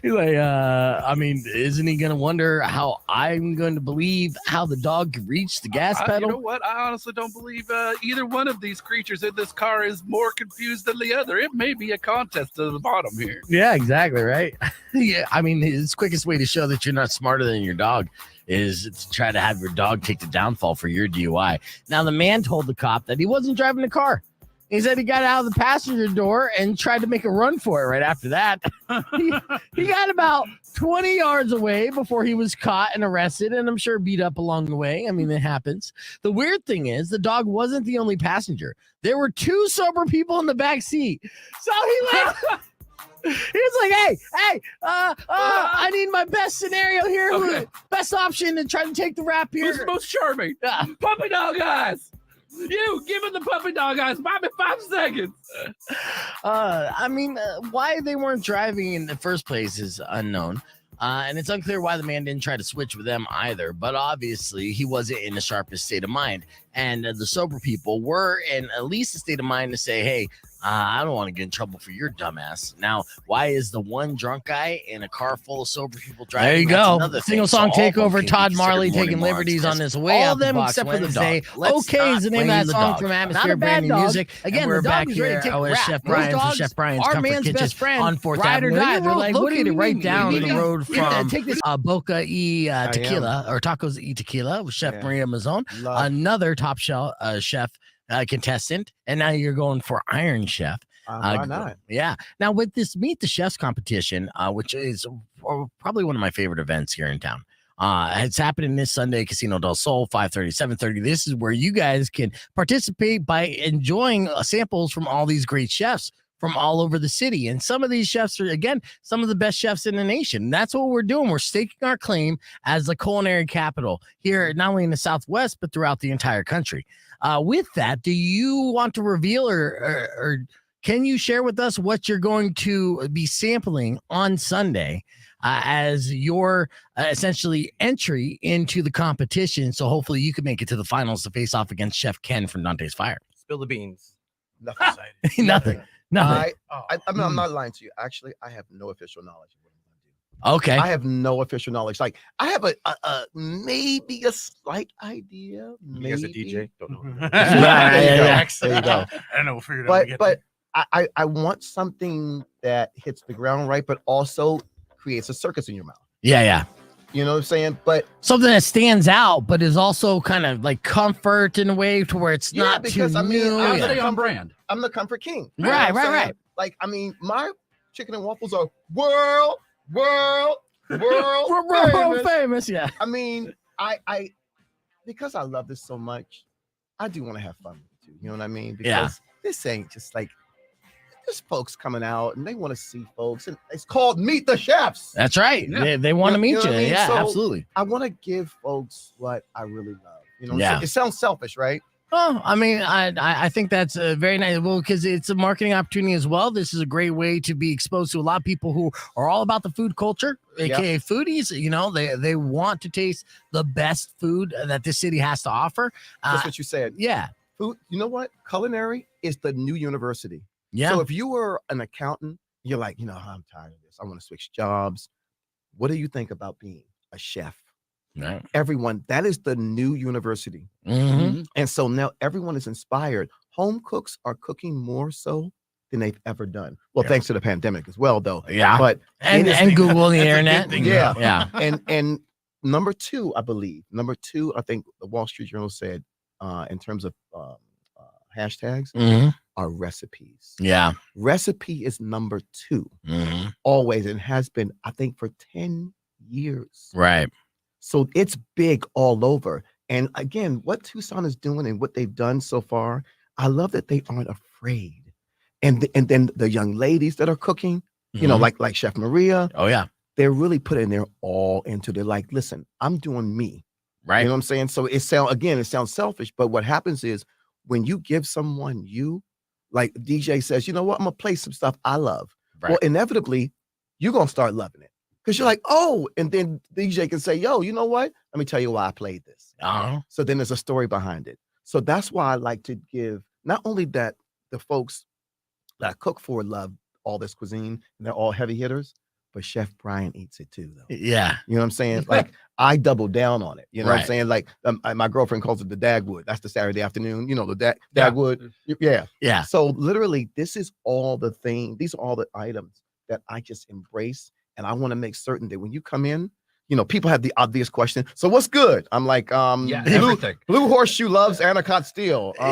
He's like, I mean, isn't he going to wonder how I'm going to believe how the dog reached the gas pedal? You know what? I honestly don't believe either one of these creatures in this car is more confused than the other. It may be a contest to the bottom here. Yeah, exactly, right? Yeah, I mean, his quickest way to show that you're not smarter than your dog is to try to have your dog take the downfall for your DUI. Now, the man told the cop that he wasn't driving the car. He said he got out of the passenger door and tried to make a run for it right after that. He got about 20 yards away before he was caught and arrested, and I'm sure beat up along the way. I mean, it happens. The weird thing is the dog wasn't the only passenger. There were 2 sober people in the back seat. So he left. He was like, hey, I need my best scenario here. Okay. Best option to try to take the rap here. Who's the most charming? Puppy dog eyes. You give him the puppy dog eyes. Buy me 5 seconds. Why they weren't driving in the first place is unknown. And it's unclear why the man didn't try to switch with them either. But obviously, he wasn't in the sharpest state of mind. And the sober people were in at least a state of mind to say, hey, I don't want to get in trouble for your dumbass. Now, why is the one drunk guy in a car full of sober people driving? There you go. Single song takeover. Todd Marlie taking liberties on this way all out them the box except for the Wednesday. dog. Okay is the name of that song dog. from Not Atmosphere a Brand bad New dog. Music. Again, we're the back dog is ready here to take with rap. Chef Those Brian from dogs Chef Brian's are Comfort man's Kitchen best friend on 4th ride or Avenue. die. They're They're located right down the the road from take this Boca y Tequila or Tacos y Tequila with Chef Maria Mazon, another top chef contestant, and now you're going for Iron Chef. Why not? Yeah. Now with this Meet the Chefs competition, which is probably one of my favorite events here in town. It's happening this Sunday, Casino del Sol, 5:30, 7:30. This is where you guys can participate by enjoying samples from all these great chefs from all over the city. And some of these chefs are, again, some of the best chefs in the nation. That's what we're doing. We're staking our claim as the culinary capital here, not only in the Southwest, but throughout the entire country. With that, do you want to reveal or can you share with us what you're going to be sampling on Sunday as your essentially entry into the competition? So hopefully you can make it to the finals to face off against Chef Ken from Dante's Fire. Spill the beans. Nothing. Nothing. I'm not lying to you. Actually, I have no official knowledge of what I'm going to do. Okay. I have no official knowledge. Like, I have a maybe a slight idea. Maybe. As a DJ, don't know. There you go. I don't know. We'll figure it out. But I want something that hits the ground right, but also creates a circus in your mouth. Yeah. You know what I'm saying? But something that stands out, but is also kind of like comfort in a way to where it's not because too I mean, new. I'm brand. I'm the comfort king. Right. Like, I mean, my chicken and waffles are world famous. Yeah. I mean, I because I love this so much, I do want to have fun with it too. You know what I mean? Because this ain't just like there's folks coming out and they want to see folks, and it's called Meet the Chefs. That's right. Yeah. They want to meet you. What I mean? Yeah, so absolutely. I want to give folks what I really love. You know, it sounds selfish, right? Oh, I mean, I think that's very nice. Well, because it's a marketing opportunity as well. This is a great way to be exposed to a lot of people who are all about the food culture, aka foodies. You know, they want to taste the best food that this city has to offer. That's what you said. Yeah. Food. You know what? Culinary is the new university. Yeah. So if you were an accountant, you're like, I'm tired of this. I want to switch jobs. What do you think about being a chef? Right. Everyone, that is the new university. Mm-hmm. And so now everyone is inspired. Home cooks are cooking more so than they've ever done. Well, thanks to the pandemic as well, though. Yeah. But and Google and the internet. Yeah. And number two, I think the Wall Street Journal said, in terms of hashtags, are recipes. Yeah. Recipe is number 2. Mm-hmm. Always, and has been, I think, for 10 years. Right. So it's big all over. And again, what Tucson is doing and what they've done so far, I love that they aren't afraid. And then the young ladies that are cooking, like Chef Maria. Oh yeah. They're really putting their all into it. They're like, listen, I'm doing me. Right. You know what I'm saying? So it sounds selfish, but what happens is when you give someone like DJ says, you know what, I'm gonna play some stuff I love. Right. Well, inevitably, you're gonna start loving it. Because you're like, oh, and then DJ can say, yo, you know what? Let me tell you why I played this. So then there's a story behind it. So that's why I like to give not only that the folks that I cook for love all this cuisine, and they're all heavy hitters, but Chef Brian eats it too, though. Yeah. You know what I'm saying? Like, I double down on it. You know what I'm saying? Like, my girlfriend calls it the Dagwood. That's the Saturday afternoon, the Dagwood. Yeah. So literally, this is all the thing. These are all the items that I just embrace. And I want to make certain that when you come in, people have the obvious question. So what's good? I'm like, Blue Horseshoe loves Anacott Steel. You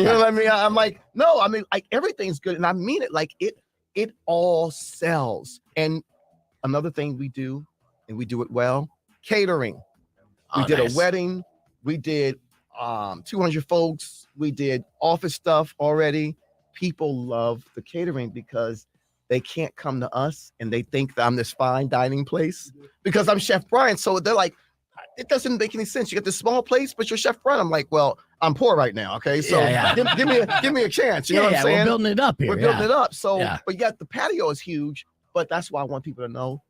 know what I mean? I'm like, no, I mean, like everything's good. And I mean it like it all sells. And another thing we do, and we do it well, catering. We did a wedding. We did 200 folks. We did office stuff already. People love the catering because they can't come to us and they think that I'm this fine dining place because I'm Chef Brian. So they're like, it doesn't make any sense. You got this small place, but you're Chef Brian. I'm like, well, I'm poor right now. Okay. So give me a chance. You know what I'm saying? We're building it up here. We're building it up. So, but yet the patio is huge, but that's why I want people to know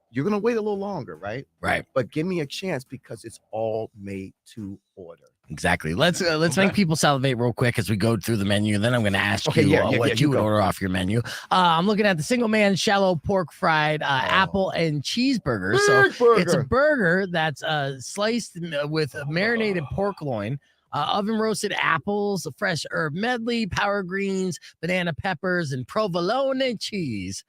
you're going to wait a little longer. Right. Right. But give me a chance because it's all made to order. Exactly. Let's make people salivate real quick as we go through the menu. Then I'm going to ask you what you would order off your menu. I'm looking at the single man shallow pork fried apple and cheeseburger. It's a burger that's sliced with marinated pork loin, oven roasted apples, a fresh herb medley, power greens, banana peppers, and provolone cheese.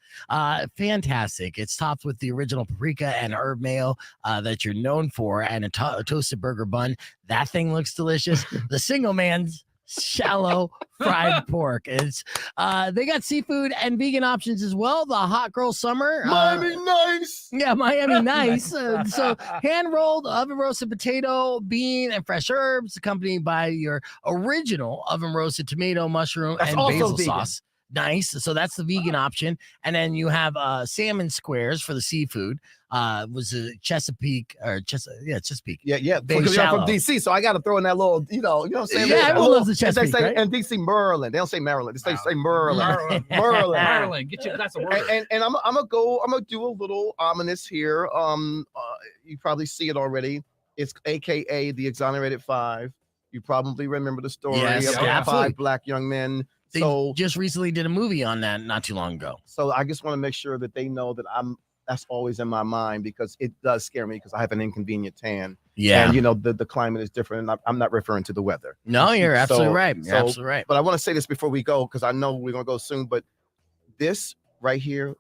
Fantastic. It's topped with the original paprika and herb mayo that you're known for, and a toasted burger bun. That thing looks delicious. The single man's shallow fried pork. It's they got seafood and vegan options as well. The hot girl summer. Miami nice. Yeah, Miami nice. So hand rolled, oven roasted potato, bean, and fresh herbs, accompanied by your original oven roasted tomato, mushroom, and basil sauce. Nice. So that's the vegan option. And then you have salmon squares for the seafood. Was a Chesapeake or Chesapeake. Yeah. Because I'm from DC, so I got to throw in that little, you know what I'm saying? Yeah, everyone loves the Chesapeake, they say, right? And DC Maryland. They don't say Maryland. They say Maryland. Maryland. Get you. That's a word. And I'm gonna do a little ominous here. You probably see it already. It's AKA the Exonerated Five. You probably remember the story of the 5 black young men. They just recently did a movie on that not too long ago. So I just want to make sure that they know that that's always in my mind because it does scare me because I have an inconvenient tan. Yeah. And the climate is different. And I'm not referring to the weather. No, you're absolutely right. You're absolutely right. But I want to say this before we go, because I know we're going to go soon, but this right here,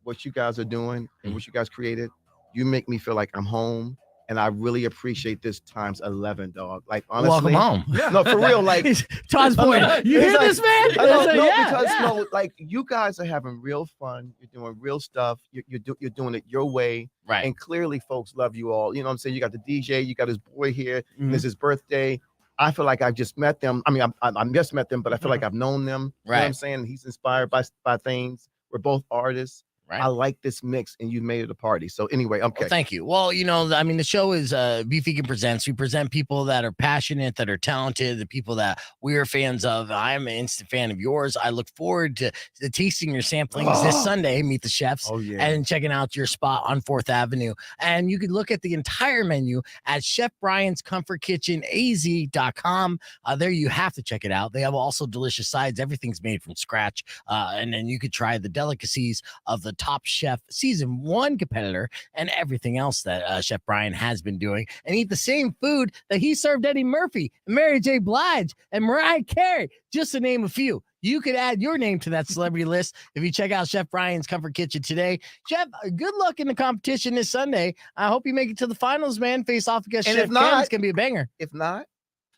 what you guys are doing and what you guys created, you make me feel like I'm home. And I really appreciate this times 11, dog. Like, honestly. Welcome home. Yeah. No, for real. Like, Todd's point. You hear this, man? Because you guys are having real fun. You're doing real stuff. You're doing it your way. Right. And clearly, folks love you all. You know what I'm saying? You got the DJ, you got his boy here, and it's his birthday. I feel like I've just met them. I mean, I just met them, but I feel like I've known them. Right. You know what I'm saying? He's inspired by things. We're both artists. Right. I like this mix, and you made it a party. So anyway, okay. Well, thank you. Well, I mean, the show is Beef Vegan Presents. We present people that are passionate, that are talented, the people that we are fans of. I'm an instant fan of yours. I look forward to tasting your samplings this Sunday. Meet the chefs and checking out your spot on 4th Avenue. And you can look at the entire menu at Chef Brian's Comfort Kitchen AZ.com. There you have to check it out. They have also delicious sides. Everything's made from scratch. And then you could try the delicacies of the Top Chef Season 1 competitor and everything else that Chef Brian has been doing, and eat the same food that he served Eddie Murphy and Mary J. Blige and Mariah Carey, just to name a few. You could add your name to that celebrity list if you check out Chef Brian's Comfort Kitchen today. Chef, good luck in the competition this Sunday. I hope you make it to the finals, man. Face off against Chef Ken. It's going to be a banger. If not,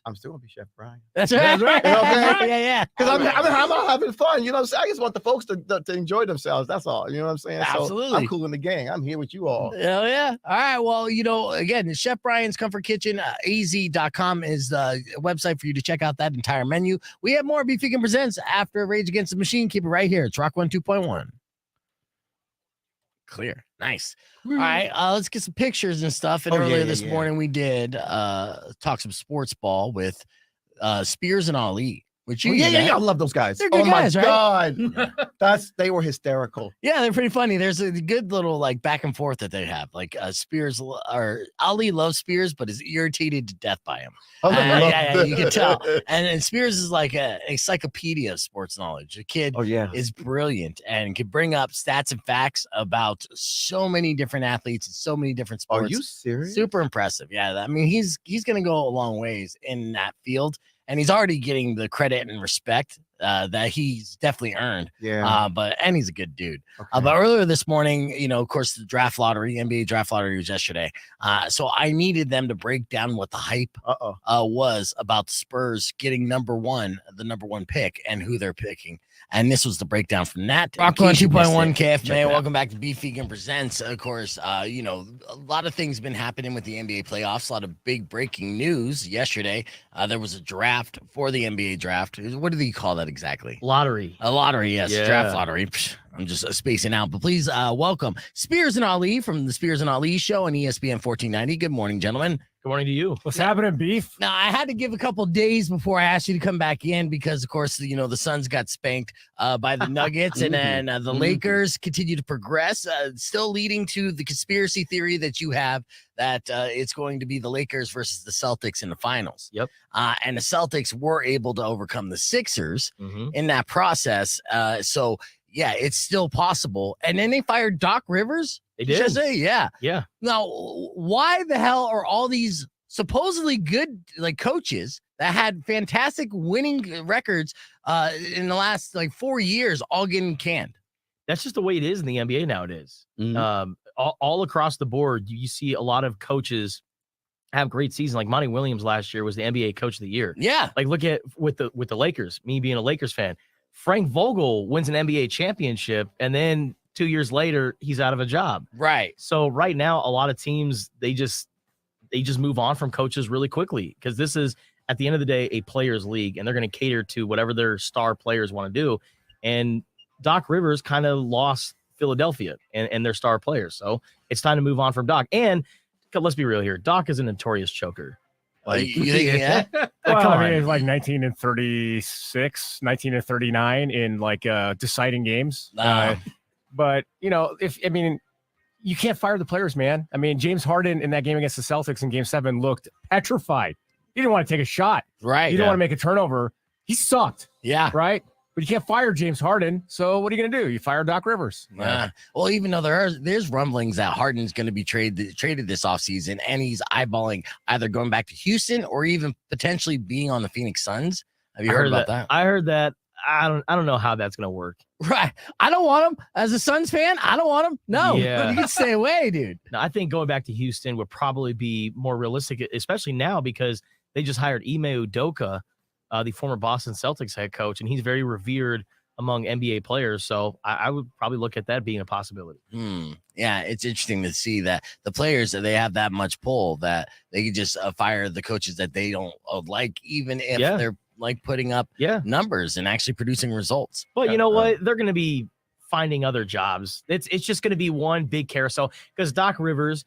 I'm still gonna be Chef Brian. That's right. You know what I'm saying? Yeah. Because I'm having fun. You know what I'm saying? I just want the folks to enjoy themselves. That's all. You know what I'm saying? Absolutely. So I'm cool in the gang. I'm here with you all. Hell yeah. All right. Well, again, Chef Brian's Comfort Kitchen, az.com is the website for you to check out that entire menu. We have more Beef Vegan Presents after Rage Against the Machine. Keep it right here. It's Rock 102.1. Clear. Nice. All right. Let's get some pictures and stuff. And earlier this morning, we did talk some sports ball with Spears and Ali. Which I love those guys. They're good guys, my right? God. They were hysterical. Yeah, they're pretty funny. There's a good little like back and forth that they have. Like Spears or Ali loves Spears, but is irritated to death by him. You can tell. And Spears is like an encyclopedia of sports knowledge. The kid is brilliant and can bring up stats and facts about so many different athletes and so many different sports. Are you serious? Super impressive. Yeah, I mean he's going to go a long ways in that field. And he's already getting the credit and respect that he's definitely earned. Yeah. And he's a good dude. Okay. But earlier this morning, of course, the draft lottery, NBA draft lottery was yesterday. So I needed them to break down what the hype was about the Spurs getting the number one pick and who they're picking. And this was the breakdown from that. Rock 2.1 KFMA. Welcome back to Beef Vegan Presents. Of course, a lot of things been happening with the NBA playoffs. A lot of big breaking news yesterday. There was a draft for the NBA draft. What do they call that exactly? Lottery. A lottery, yes. Yeah. Draft lottery. I'm just spacing out. But please welcome Spears and Ali from the Spears and Ali Show on ESPN 1490. Good morning, gentlemen. Good morning to you. What's happening, Beef? Now, I had to give a couple days before I asked you to come back in because, of course, the Suns got spanked by the Nuggets, and then the Lakers continue to progress, still leading to the conspiracy theory that you have that it's going to be the Lakers versus the Celtics in the finals. Yep. And the Celtics were able to overcome the Sixers in that process. So, yeah, it's still possible. And then they fired Doc Rivers. They did. Yeah. Yeah. Now, why the hell are all these supposedly good coaches that had fantastic winning records in the last 4 years all getting canned? That's just the way it is in the NBA nowadays. All across the board, you see a lot of coaches have great seasons. Like Monty Williams last year was the NBA Coach of the Year. Yeah. Like look at with the Lakers. Me being a Lakers fan, Frank Vogel wins an NBA championship, and then 2 years later, he's out of a job. Right. So right now, a lot of teams, they just move on from coaches really quickly because this is, at the end of the day, a players' league, and they're going to cater to whatever their star players want to do. And Doc Rivers kind of lost Philadelphia and their star players. So it's time to move on from Doc. And let's be real here. Doc is a notorious choker. You think, yeah? Well, I mean, it's like 1936, 1939 in deciding games. But you can't fire the players, man. I mean, James Harden in that game against the Celtics in Game 7 looked petrified. He didn't want to take a shot. Right. He didn't want to make a turnover. He sucked. Yeah. Right. But you can't fire James Harden. So what are you going to do? You fire Doc Rivers. Well, even though there's rumblings that Harden's going to be traded this offseason, and he's eyeballing either going back to Houston or even potentially being on the Phoenix Suns. Have you heard about that? I heard that. I don't know how that's going to work. Right. I don't want him. As a Suns fan, I don't want him. No. Yeah. You can stay away, dude. No, I think going back to Houston would probably be more realistic, especially now because they just hired Ime Udoka, the former Boston Celtics head coach, and he's very revered among NBA players. So I would probably look at that being a possibility. Yeah, it's interesting to see that the players, they have that much pull that they can just fire the coaches that they don't like, even if they're putting up numbers and actually producing results. But you know what? They're going to be finding other jobs. It's just going to be one big carousel because Doc Rivers,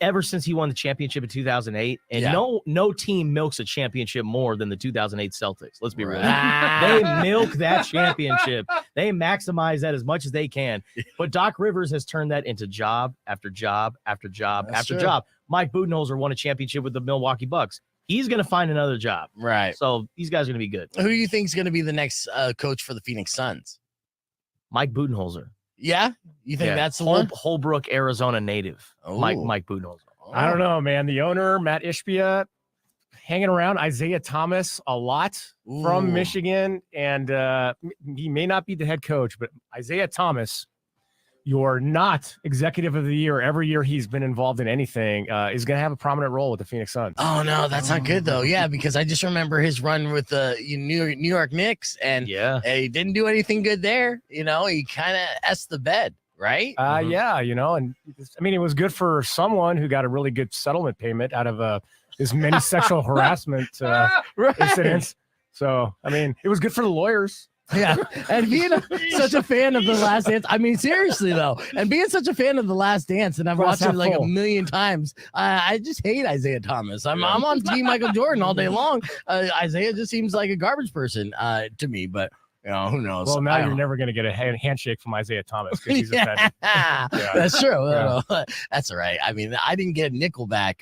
ever since he won the championship in 2008, and no team milks a championship more than the 2008 Celtics. Let's be real. They milk that championship. They maximize that as much as they can. But Doc Rivers has turned that into job after job after job after job. Mike Budenholzer won a championship with the Milwaukee Bucks. He's going to find another job. Right. So these guys are going to be good. Who do you think is going to be the next coach for the Phoenix Suns? Mike Budenholzer. Yeah? You think that's the one? Holbrook, Arizona native. Mike Budenholzer. I don't know, man. The owner, Matt Ishbia, hanging around Isaiah Thomas a lot from Michigan. And he may not be the head coach, but Isaiah Thomas your not executive of the year every year he's been involved in anything is going to have a prominent role with the Phoenix Suns. Oh no, that's not good though. Yeah, because I just remember his run with the New York Knicks, and he didn't do anything good there. You know, he kind of s the bed, right? Yeah, you know, and I mean, it was good for someone who got a really good settlement payment out of his many sexual harassment incidents. So, I mean, it was good for the lawyers. Yeah, and being such a fan of The Last Dance. I mean, seriously though, and being such a fan of The Last Dance, and I've watched it like a million times. I just hate Isaiah Thomas. I'm on Team Michael Jordan all day long. Isaiah just seems like a garbage person to me, but. You know, who knows? Well, now you're never going to get a handshake from Isaiah Thomas because he's offended. That's true. That's all right. I mean, I didn't get a Nickelback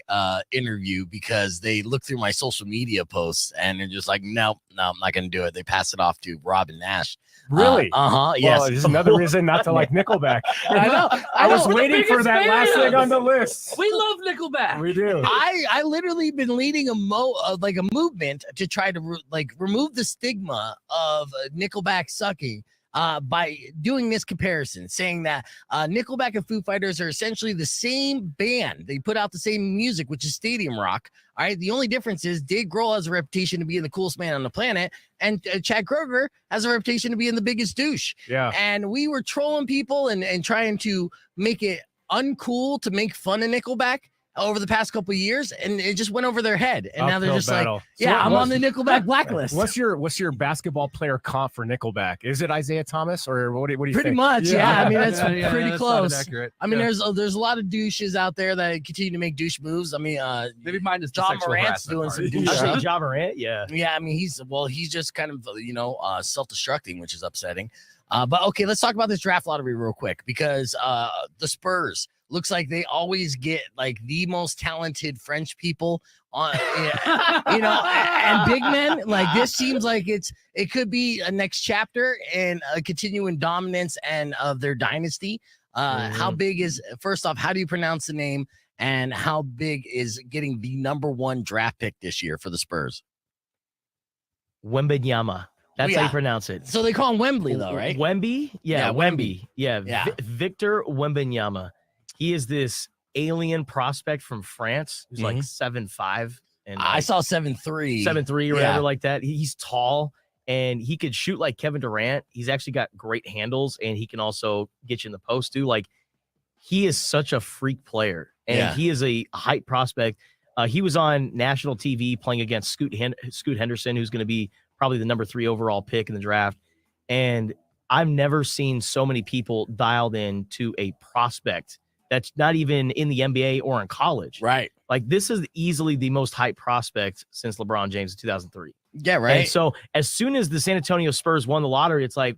interview because they looked through my social media posts and they're just like, no, I'm not going to do it. They passed it off to Robin Nash. Really? Yes. Well, this is another reason not to like Nickelback. I know. I was waiting for that last thing on the list. We love Nickelback. We do. I literally been leading a movement to try to remove the stigma of Nickelback sucking by doing this comparison, saying that Nickelback and Foo Fighters are essentially the same band. They put out the same music, which is stadium rock. All right. The only difference is Dave Grohl has a reputation to being the coolest man on the planet, and Chad Kroeger has a reputation to being the biggest douche. Yeah. And we were trolling people and trying to make it uncool to make fun of Nickelback over the past couple of years, and it just went over their head. And now they're just like, I'm on the Nickelback blacklist. What's your basketball player comp for Nickelback? Is it Isaiah Thomas or what do you pretty think? much, yeah. I mean, that's pretty that's close. accurate. I mean, there's a lot of douches out there that continue to make douche moves. I mean, maybe mine is John Morant's doing some douche. I say John Morant, yeah. I mean, he's just kind of self-destructing, which is upsetting. But okay, let's talk about this draft lottery real quick because the Spurs looks like they always get like the most talented French people on, and big men. Like this seems like it could be a next chapter and a continuing dominance and of their dynasty. How big is, first off, how do you pronounce the name, and how big is getting the #1 draft pick this year for the Spurs? Wembanyama. That's how you pronounce it. So they call him Wembley, though, right? Wemby? Yeah, Wemby. Yeah. Victor Wembanyama. He is this alien prospect from France who's like 7'5". And I saw 7'3". 7'3" or whatever like that. He's tall and he could shoot like Kevin Durant. He's actually got great handles and he can also get you in the post too. Like he is such a freak player and he is a height prospect. He was on national TV playing against Scoot Henderson, who's going to be probably the #3 overall pick in the draft. And I've never seen so many people dialed in to a prospect that's not even in the NBA or in college. Right. Like this is easily the most hyped prospect since LeBron James in 2003. Yeah, right. And so as soon as the San Antonio Spurs won the lottery, it's like,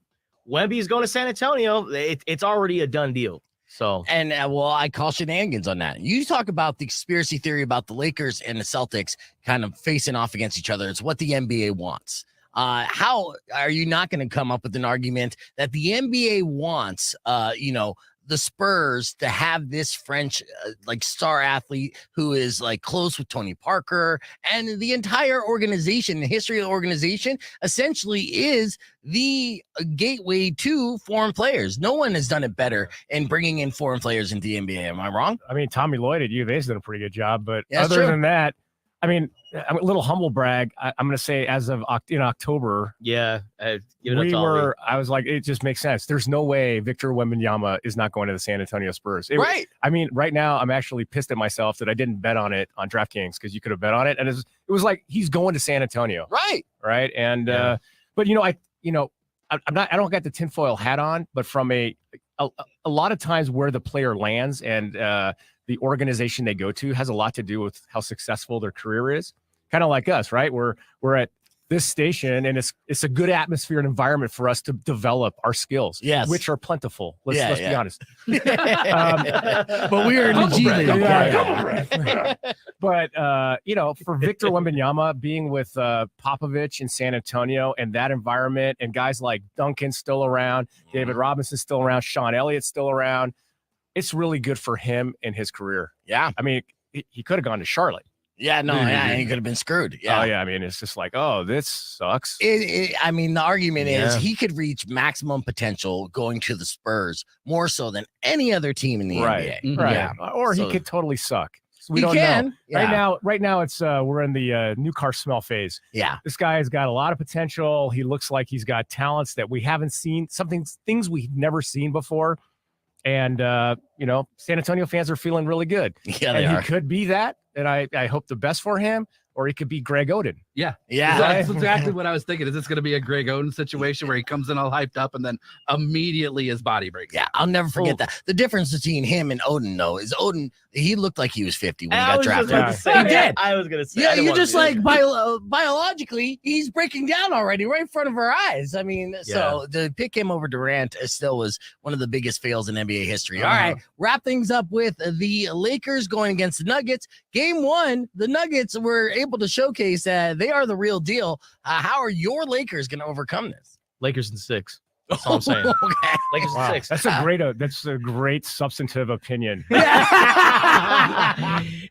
Wemby's going to San Antonio. It's already a done deal. So, and I call shenanigans on that. You talk about the conspiracy theory about the Lakers and the Celtics kind of facing off against each other. It's what the NBA wants. How are you not going to come up with an argument that the NBA wants, the Spurs to have this French star athlete who is like close with Tony Parker, and the entire organization, the history of the organization essentially is the gateway to foreign players. No one has done it better in bringing in foreign players into the NBA. Am I wrong? I mean, Tommy Lloyd at U of A has done a pretty good job, but Yeah, other than that, I mean, I'm a little humble brag. I'm going to say as of in October, I was like, it just makes sense. There's no way Victor Wembanyama is not going to the San Antonio Spurs. Right. I mean, right now I'm actually pissed at myself that I didn't bet on it on DraftKings because you could have bet on it, and it was like he's going to San Antonio. Right. And but I don't got the tinfoil hat on, but from a lot of times where the player lands and the organization they go to has a lot to do with how successful their career is. Kind of like us, right? We're at this station, and it's a good atmosphere and environment for us to develop our skills, which are plentiful. Let's be honest. But we are in the G League. But for Victor Wembanyama being with Popovich in San Antonio and that environment, and guys like Duncan still around, David Robinson still around, Sean Elliott's still around, it's really good for him in his career. Yeah. I mean, he could have gone to Charlotte. Yeah, no, yeah, he could have been screwed. Yeah. Oh, yeah. I mean, it's just like, oh, this sucks. I mean, the argument is he could reach maximum potential going to the Spurs more so than any other team in the NBA. Mm-hmm. Right. Yeah. Or he could totally suck. So we don't know. Yeah. Right now, it's we're in the new car smell phase. Yeah. This guy has got a lot of potential. He looks like he's got talents that we haven't seen, things we've never seen before. And San Antonio fans are feeling really good. Yeah, and he could be that. And I hope the best for him, or he could be Greg Oden. Yeah. Yeah. That's exactly what I was thinking. Is this going to be a Greg Oden situation where he comes in all hyped up and then immediately his body breaks? Yeah, I'll never forget that. The difference between him and Oden, though, is Oden, he looked like he was 50 when he got drafted. He did. I was going to say. Yeah, you're just like, biologically, he's breaking down already right in front of our eyes. I mean, so to pick him over Durant still was one of the biggest fails in NBA history. All right, wrap things up with the Lakers going against the Nuggets. Game 1, the Nuggets were able to showcase that they are the real deal. How are your Lakers going to overcome this? Lakers in 6. That's all I'm saying. Okay. Lakers in 6. That's a great substantive opinion.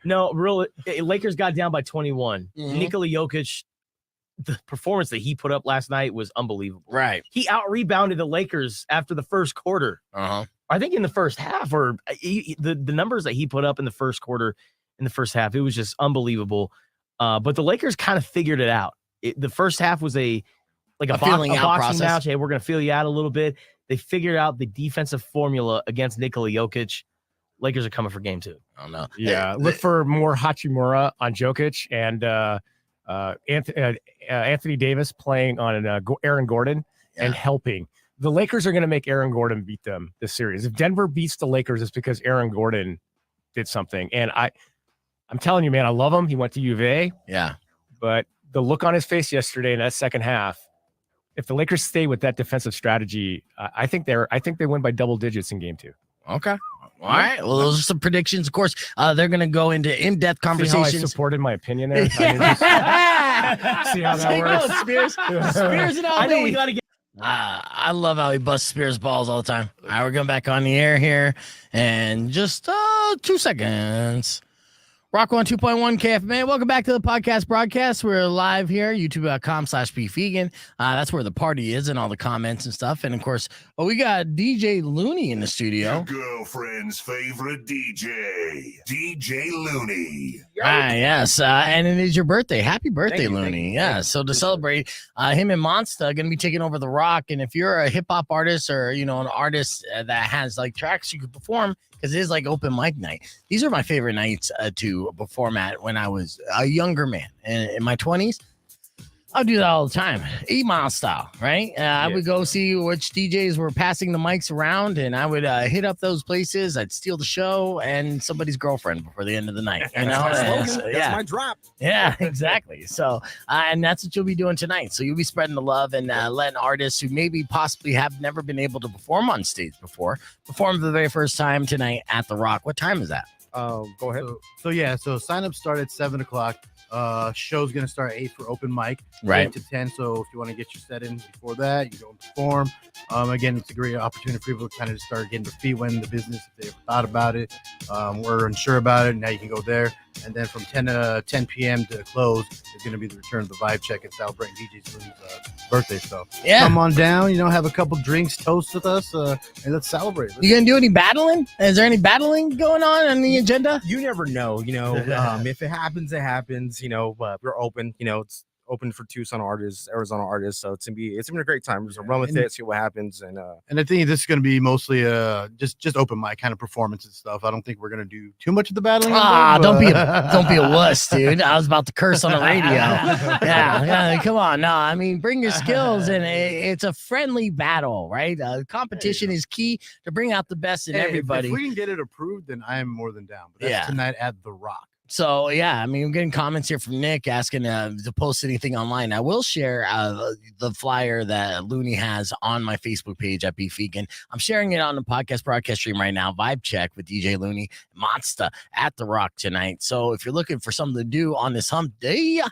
No, really, Lakers got down by 21. Mm-hmm. Nikola Jokic, the performance that he put up last night was unbelievable. Right. He out-rebounded the Lakers after the first quarter. I think in the first half, or the numbers that he put up in the first quarter, in the first half, it was just unbelievable. But the Lakers kind of figured it out. The first half was a boxing match. Hey, we're going to feel you out a little bit. They figured out the defensive formula against Nikola Jokic. Lakers are coming for game 2. I don't know. Yeah, look for more Hachimura on Jokic and Anthony Davis playing on Aaron Gordon and helping. The Lakers are going to make Aaron Gordon beat them this series. If Denver beats the Lakers, it's because Aaron Gordon did something. And I'm telling you, man, I love him. He went to U of A. Yeah. But the look on his face yesterday in that second half, if the Lakers stay with that defensive strategy, I think they win by double digits in game 2. Okay. All right. Well, those are some predictions. Of course, they're going to go into in-depth conversations. See how I supported my opinion there? See how that works? Spears and all. I know we got to get. I love how he busts Spears balls all the time. All right, we're going back on the air here. And just 2 seconds. Rock 102.1 KFMA. Welcome back to the podcast broadcast. We're live here, youtube.com/beefvegan. That's where the party is and all the comments and stuff. And of course, we got DJ Looney in the studio. Your girlfriend's favorite DJ, DJ Looney. Yes. And it is your birthday. Happy birthday, Looney. Yeah. So to celebrate, him and Monsta are going to be taking over the Rock. And if you're a hip hop artist or, an artist that has like tracks you could perform, because it is like open mic night. These are my favorite nights to perform at when I was a younger man. And in my 20s, I'll do that all the time. 8 Mile style, right? I would go see which DJs were passing the mics around, and I would hit up those places. I'd steal the show and somebody's girlfriend before the end of the night. That's my drop. Yeah, exactly. So, and that's what you'll be doing tonight. So you'll be spreading the love and letting artists who maybe possibly have never been able to perform on stage before perform for the very first time tonight at the Rock. What time is that? Go ahead. So sign up start at 7:00. Show's gonna start at 8 for open mic, right 8 to 10. So if you want to get your set in before that, you go and perform. Again, it's a great opportunity for people to kind of just start getting their feet wet in the business if they ever thought about it, or unsure about it. Now you can go there. And then from 10 p.m. to close is going to be the return of the vibe check and celebrating DJ Looney's birthday. So come on down, have a couple drinks, toast with us, and let's celebrate. You going to do any battling? Is there any battling going on the agenda? You never know, if it happens, it happens, we're open, it's open for Tucson artists, Arizona artists. So it's gonna be a great time. We're just run with it, see what happens. And I think this is gonna be mostly just open mic kind of performance and stuff. I don't think we're gonna do too much of the battling. Don't be a wuss, dude. I was about to curse on the radio. Yeah, come on. No, I mean, bring your skills, and it's a friendly battle, right? Competition is key to bring out the best in everybody. If we can get it approved, then I am more than down. But that's tonight at the Rock. So, yeah, I mean, I'm getting comments here from Nick asking to post anything online. I will share the flyer that Looney has on my Facebook page at Beef Vegan. I'm sharing it on the podcast broadcast stream right now. Vibe check with DJ Looney, Monsta at the Rock tonight. So if you're looking for something to do on this hump day,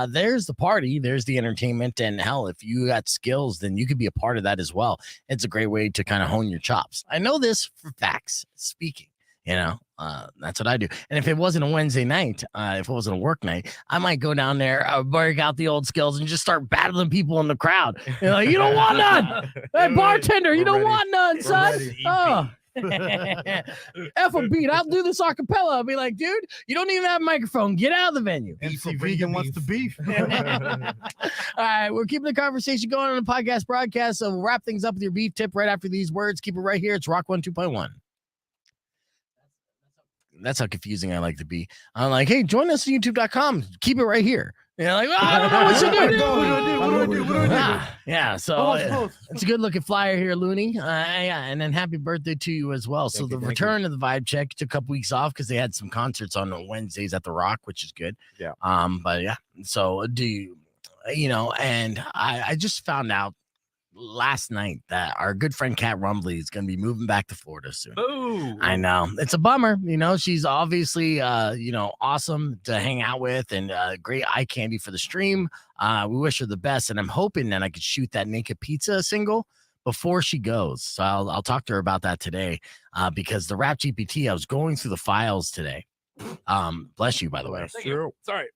there's the party, there's the entertainment, and hell, if you got skills, then you could be a part of that as well. It's a great way to kind of hone your chops. I know this for facts. Speaking. That's what I do. And if it wasn't a Wednesday night, if it wasn't a work night, I might go down there, break out the old skills and just start battling people in the crowd. Like, you don't want none. Hey, bartender, you don't want none, son. Oh. F a beat. I'll do this a cappella. I'll be like, dude, you don't even have a microphone. Get out of the venue. MC Vegan wants the beef. All right, we're keeping the conversation going on the podcast broadcast. So we'll wrap things up with your beef tip right after these words. Keep it right here. It's Rock 102.1. That's how confusing I like to be. I'm like, hey, join us on YouTube.com. Keep it right here. Like, I don't know what to do. Yeah, so it's a good looking flyer here, Looney. And then happy birthday to you as well. So the return of the Vibe Check took a couple weeks off because they had some concerts on Wednesdays at the Rock, which is good. Yeah. But yeah. So do you, and I just found out last night that our good friend Kat Rumbly is going to be moving back to Florida soon. Ooh. I know it's a bummer. She's obviously awesome to hang out with and great eye candy for the stream. We wish her the best, and I'm hoping that I could shoot that Naked Pizza single before she goes. So I'll talk to her about that today because the Rap GPT, I was going through the files today. Bless you, by the way. Sorry.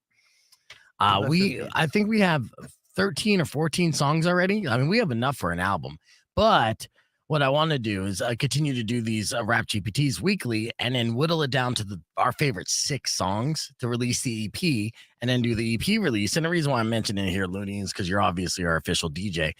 I think we have 13 or 14 songs already. I mean, we have enough for an album, but what I want to do is continue to do these Rap GPTs weekly and then whittle it down to our favorite 6 songs to release the EP and then do the EP release. And the reason why I'm mentioning it here, Looney, is because you're obviously our official DJ.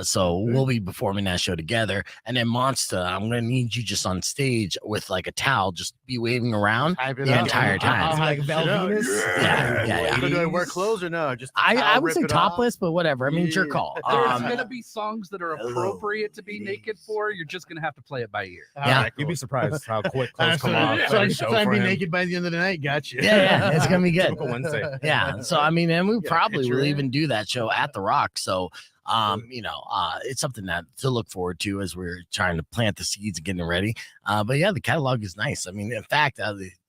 So we'll be performing that show together. And then Monsta, I'm going to need you just on stage with like a towel, just be waving around the entire time. Like Valvinus. Yeah. Do I wear clothes or no? Just I would say topless, but whatever. I mean, it's your call. There's going to be songs that are appropriate to be naked for. You're just going to have to play it by ear. Yeah. You'd be surprised how quick clothes come off. So I'd be naked by the end of the night. Gotcha. Yeah, it's going to be good. Typical Wednesday. Yeah. So, I mean, and we probably will even do that show at the Rock. So, it's something that to look forward to as we're trying to plant the seeds and getting ready. But yeah, the catalog is nice. I mean, in fact,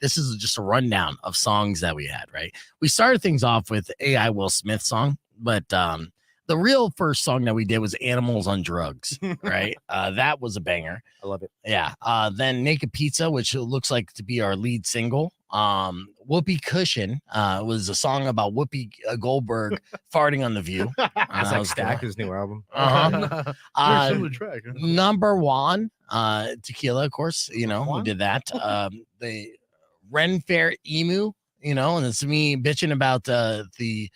this is just a rundown of songs that we had, right? We started things off with AI Will Smith song, but the real first song that we did was Animals on Drugs, right? That was a banger. I love it. Yeah. Then Naked Pizza, which looks like to be our lead single. Whoopi Cushion was a song about Whoopi Goldberg farting on The View. That's like Stack, his new album. Similar track. Number one, Tequila, of course. We did that. The Ren Fair Emu, and it's me bitching about the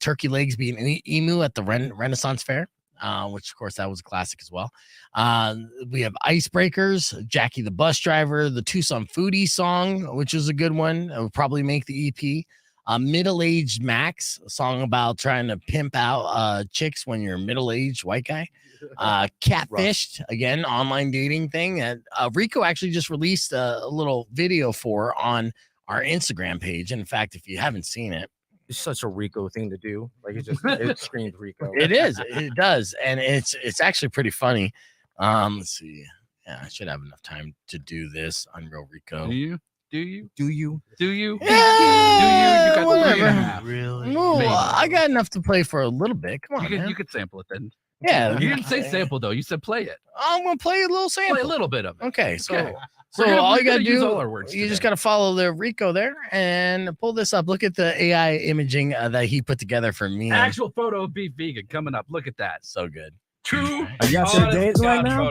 turkey legs being an emu at the Renaissance Fair. Which of course that was a classic as well. We have Icebreakers, Jackie the Bus Driver, the Tucson Foodie song, which is a good one. It would probably make the EP. Middle-aged Max, a song about trying to pimp out chicks when you're a middle-aged white guy. Catfished, again, online dating thing. And Rico actually just released a little video for on our Instagram page. And in fact, if you haven't seen it, it's such a Rico thing to do. Like it screams Rico. It is. It does, and it's actually pretty funny. Let's see. Yeah, I should have enough time to do this. Unreal Rico. Do you? Yeah, Do you? You got whatever. Really? No, I got enough to play for a little bit. Come on, man. You could sample it then. Yeah, you didn't say sample though. You said play it. I'm gonna play a little sample. Play a little bit of it. Okay, so. Okay. So all you gotta use do, all our words you just gotta follow the Rico there and pull this up. Look at the AI imaging that he put together for me. Actual photo of beef vegan coming up. Look at that. So good. True. Are you out there dating right now?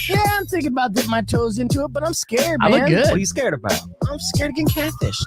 Yeah, I'm thinking about dipping my toes into it, but I'm scared, man. I look good. What are you scared about? I'm scared of getting catfished.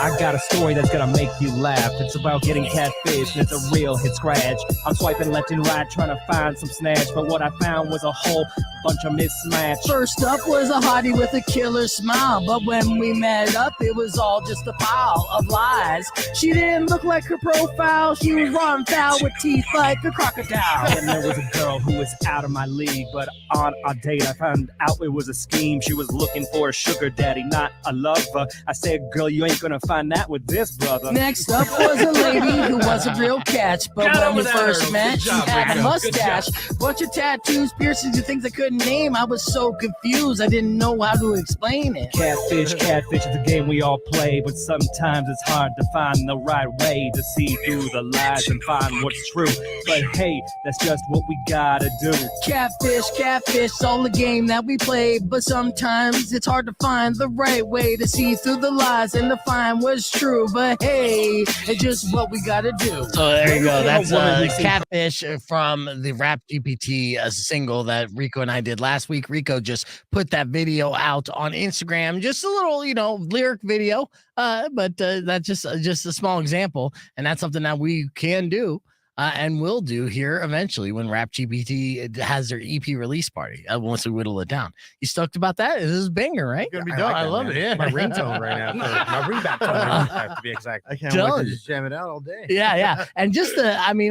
I got a story that's gonna make you laugh. It's about getting catfished, and it's a real hit scratch. I'm swiping left and right, trying to find some snatch, but what I found was a whole bunch of mismatch. First up was a hottie with a killer smile, but when we met up, it was all just a pile of lies. She didn't look like her profile. She was raw and foul with teeth like a crocodile. And there was a girl who was out of my league, but on our date I found out it was a scheme. She was looking for a sugar daddy, not a lover. I said, girl, you ain't gonna find that with this brother. Next up was a lady who was a real catch, but when we first met, she had a mustache, bunch of tattoos, piercings, and things I couldn't name. I was so confused, I didn't know how to explain it. Catfish is a game we all play, but sometimes it's hard to find the right way to see through the lies and find what's true. But hey, that's just what we got gotta do. Catfish, all the game that we play, but sometimes it's hard to find the right way to see through the lies and to find what's true. But hey, it's just what we gotta do. So there you go. That's Catfish from the Rap GPT single that Rico and I did last week. Rico just put that video out on Instagram, just a little, lyric video. But that's just a small example, and that's something that we can do. And will do here eventually when Rap GPT has their EP release party once we whittle it down. You stoked about that? This is a banger, right? Gonna be dope. I love it. Yeah, My ringtone right now. My ringback tone, to be exact. I can't wait to just jam it out all day. Yeah. And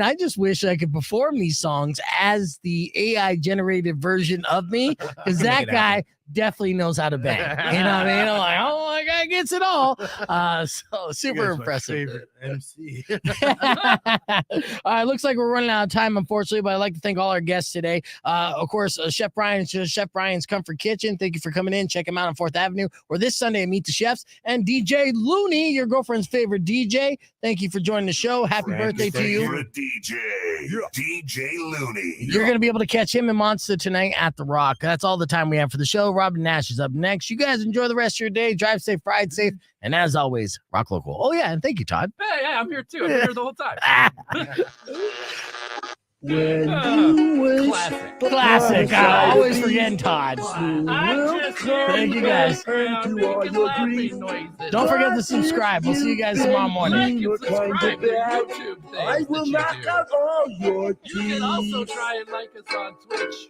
I just wish I could perform these songs as the AI generated version of me, because that guy definitely knows how to bang. You know what I mean? I'm like, oh my God, gets it all. So super impressive. Favorite MC. All right, looks like we're running out of time, unfortunately, but I'd like to thank all our guests today. Of course, Chef Brian's Comfort Kitchen. Thank you for coming in. Check him out on 4th Avenue, or this Sunday at Meet the Chefs. And DJ Looney, your girlfriend's favorite DJ. Thank you for joining the show. Happy birthday to you. DJ Looney. You're going to be able to catch him in Monsta tonight at The Rock. That's all the time we have for the show. Robin Nash is up next. You guys enjoy the rest of your day. Drive safe, ride safe, and as always, rock local. Oh, yeah, and thank you, Todd. Yeah, I'm here too. I'm here the whole time. Classic. I always forgetting Todd. Thank you guys. Don't forget to subscribe. We'll see you guys tomorrow morning. I will knock out all your teeth. You can also try and like us on Twitch.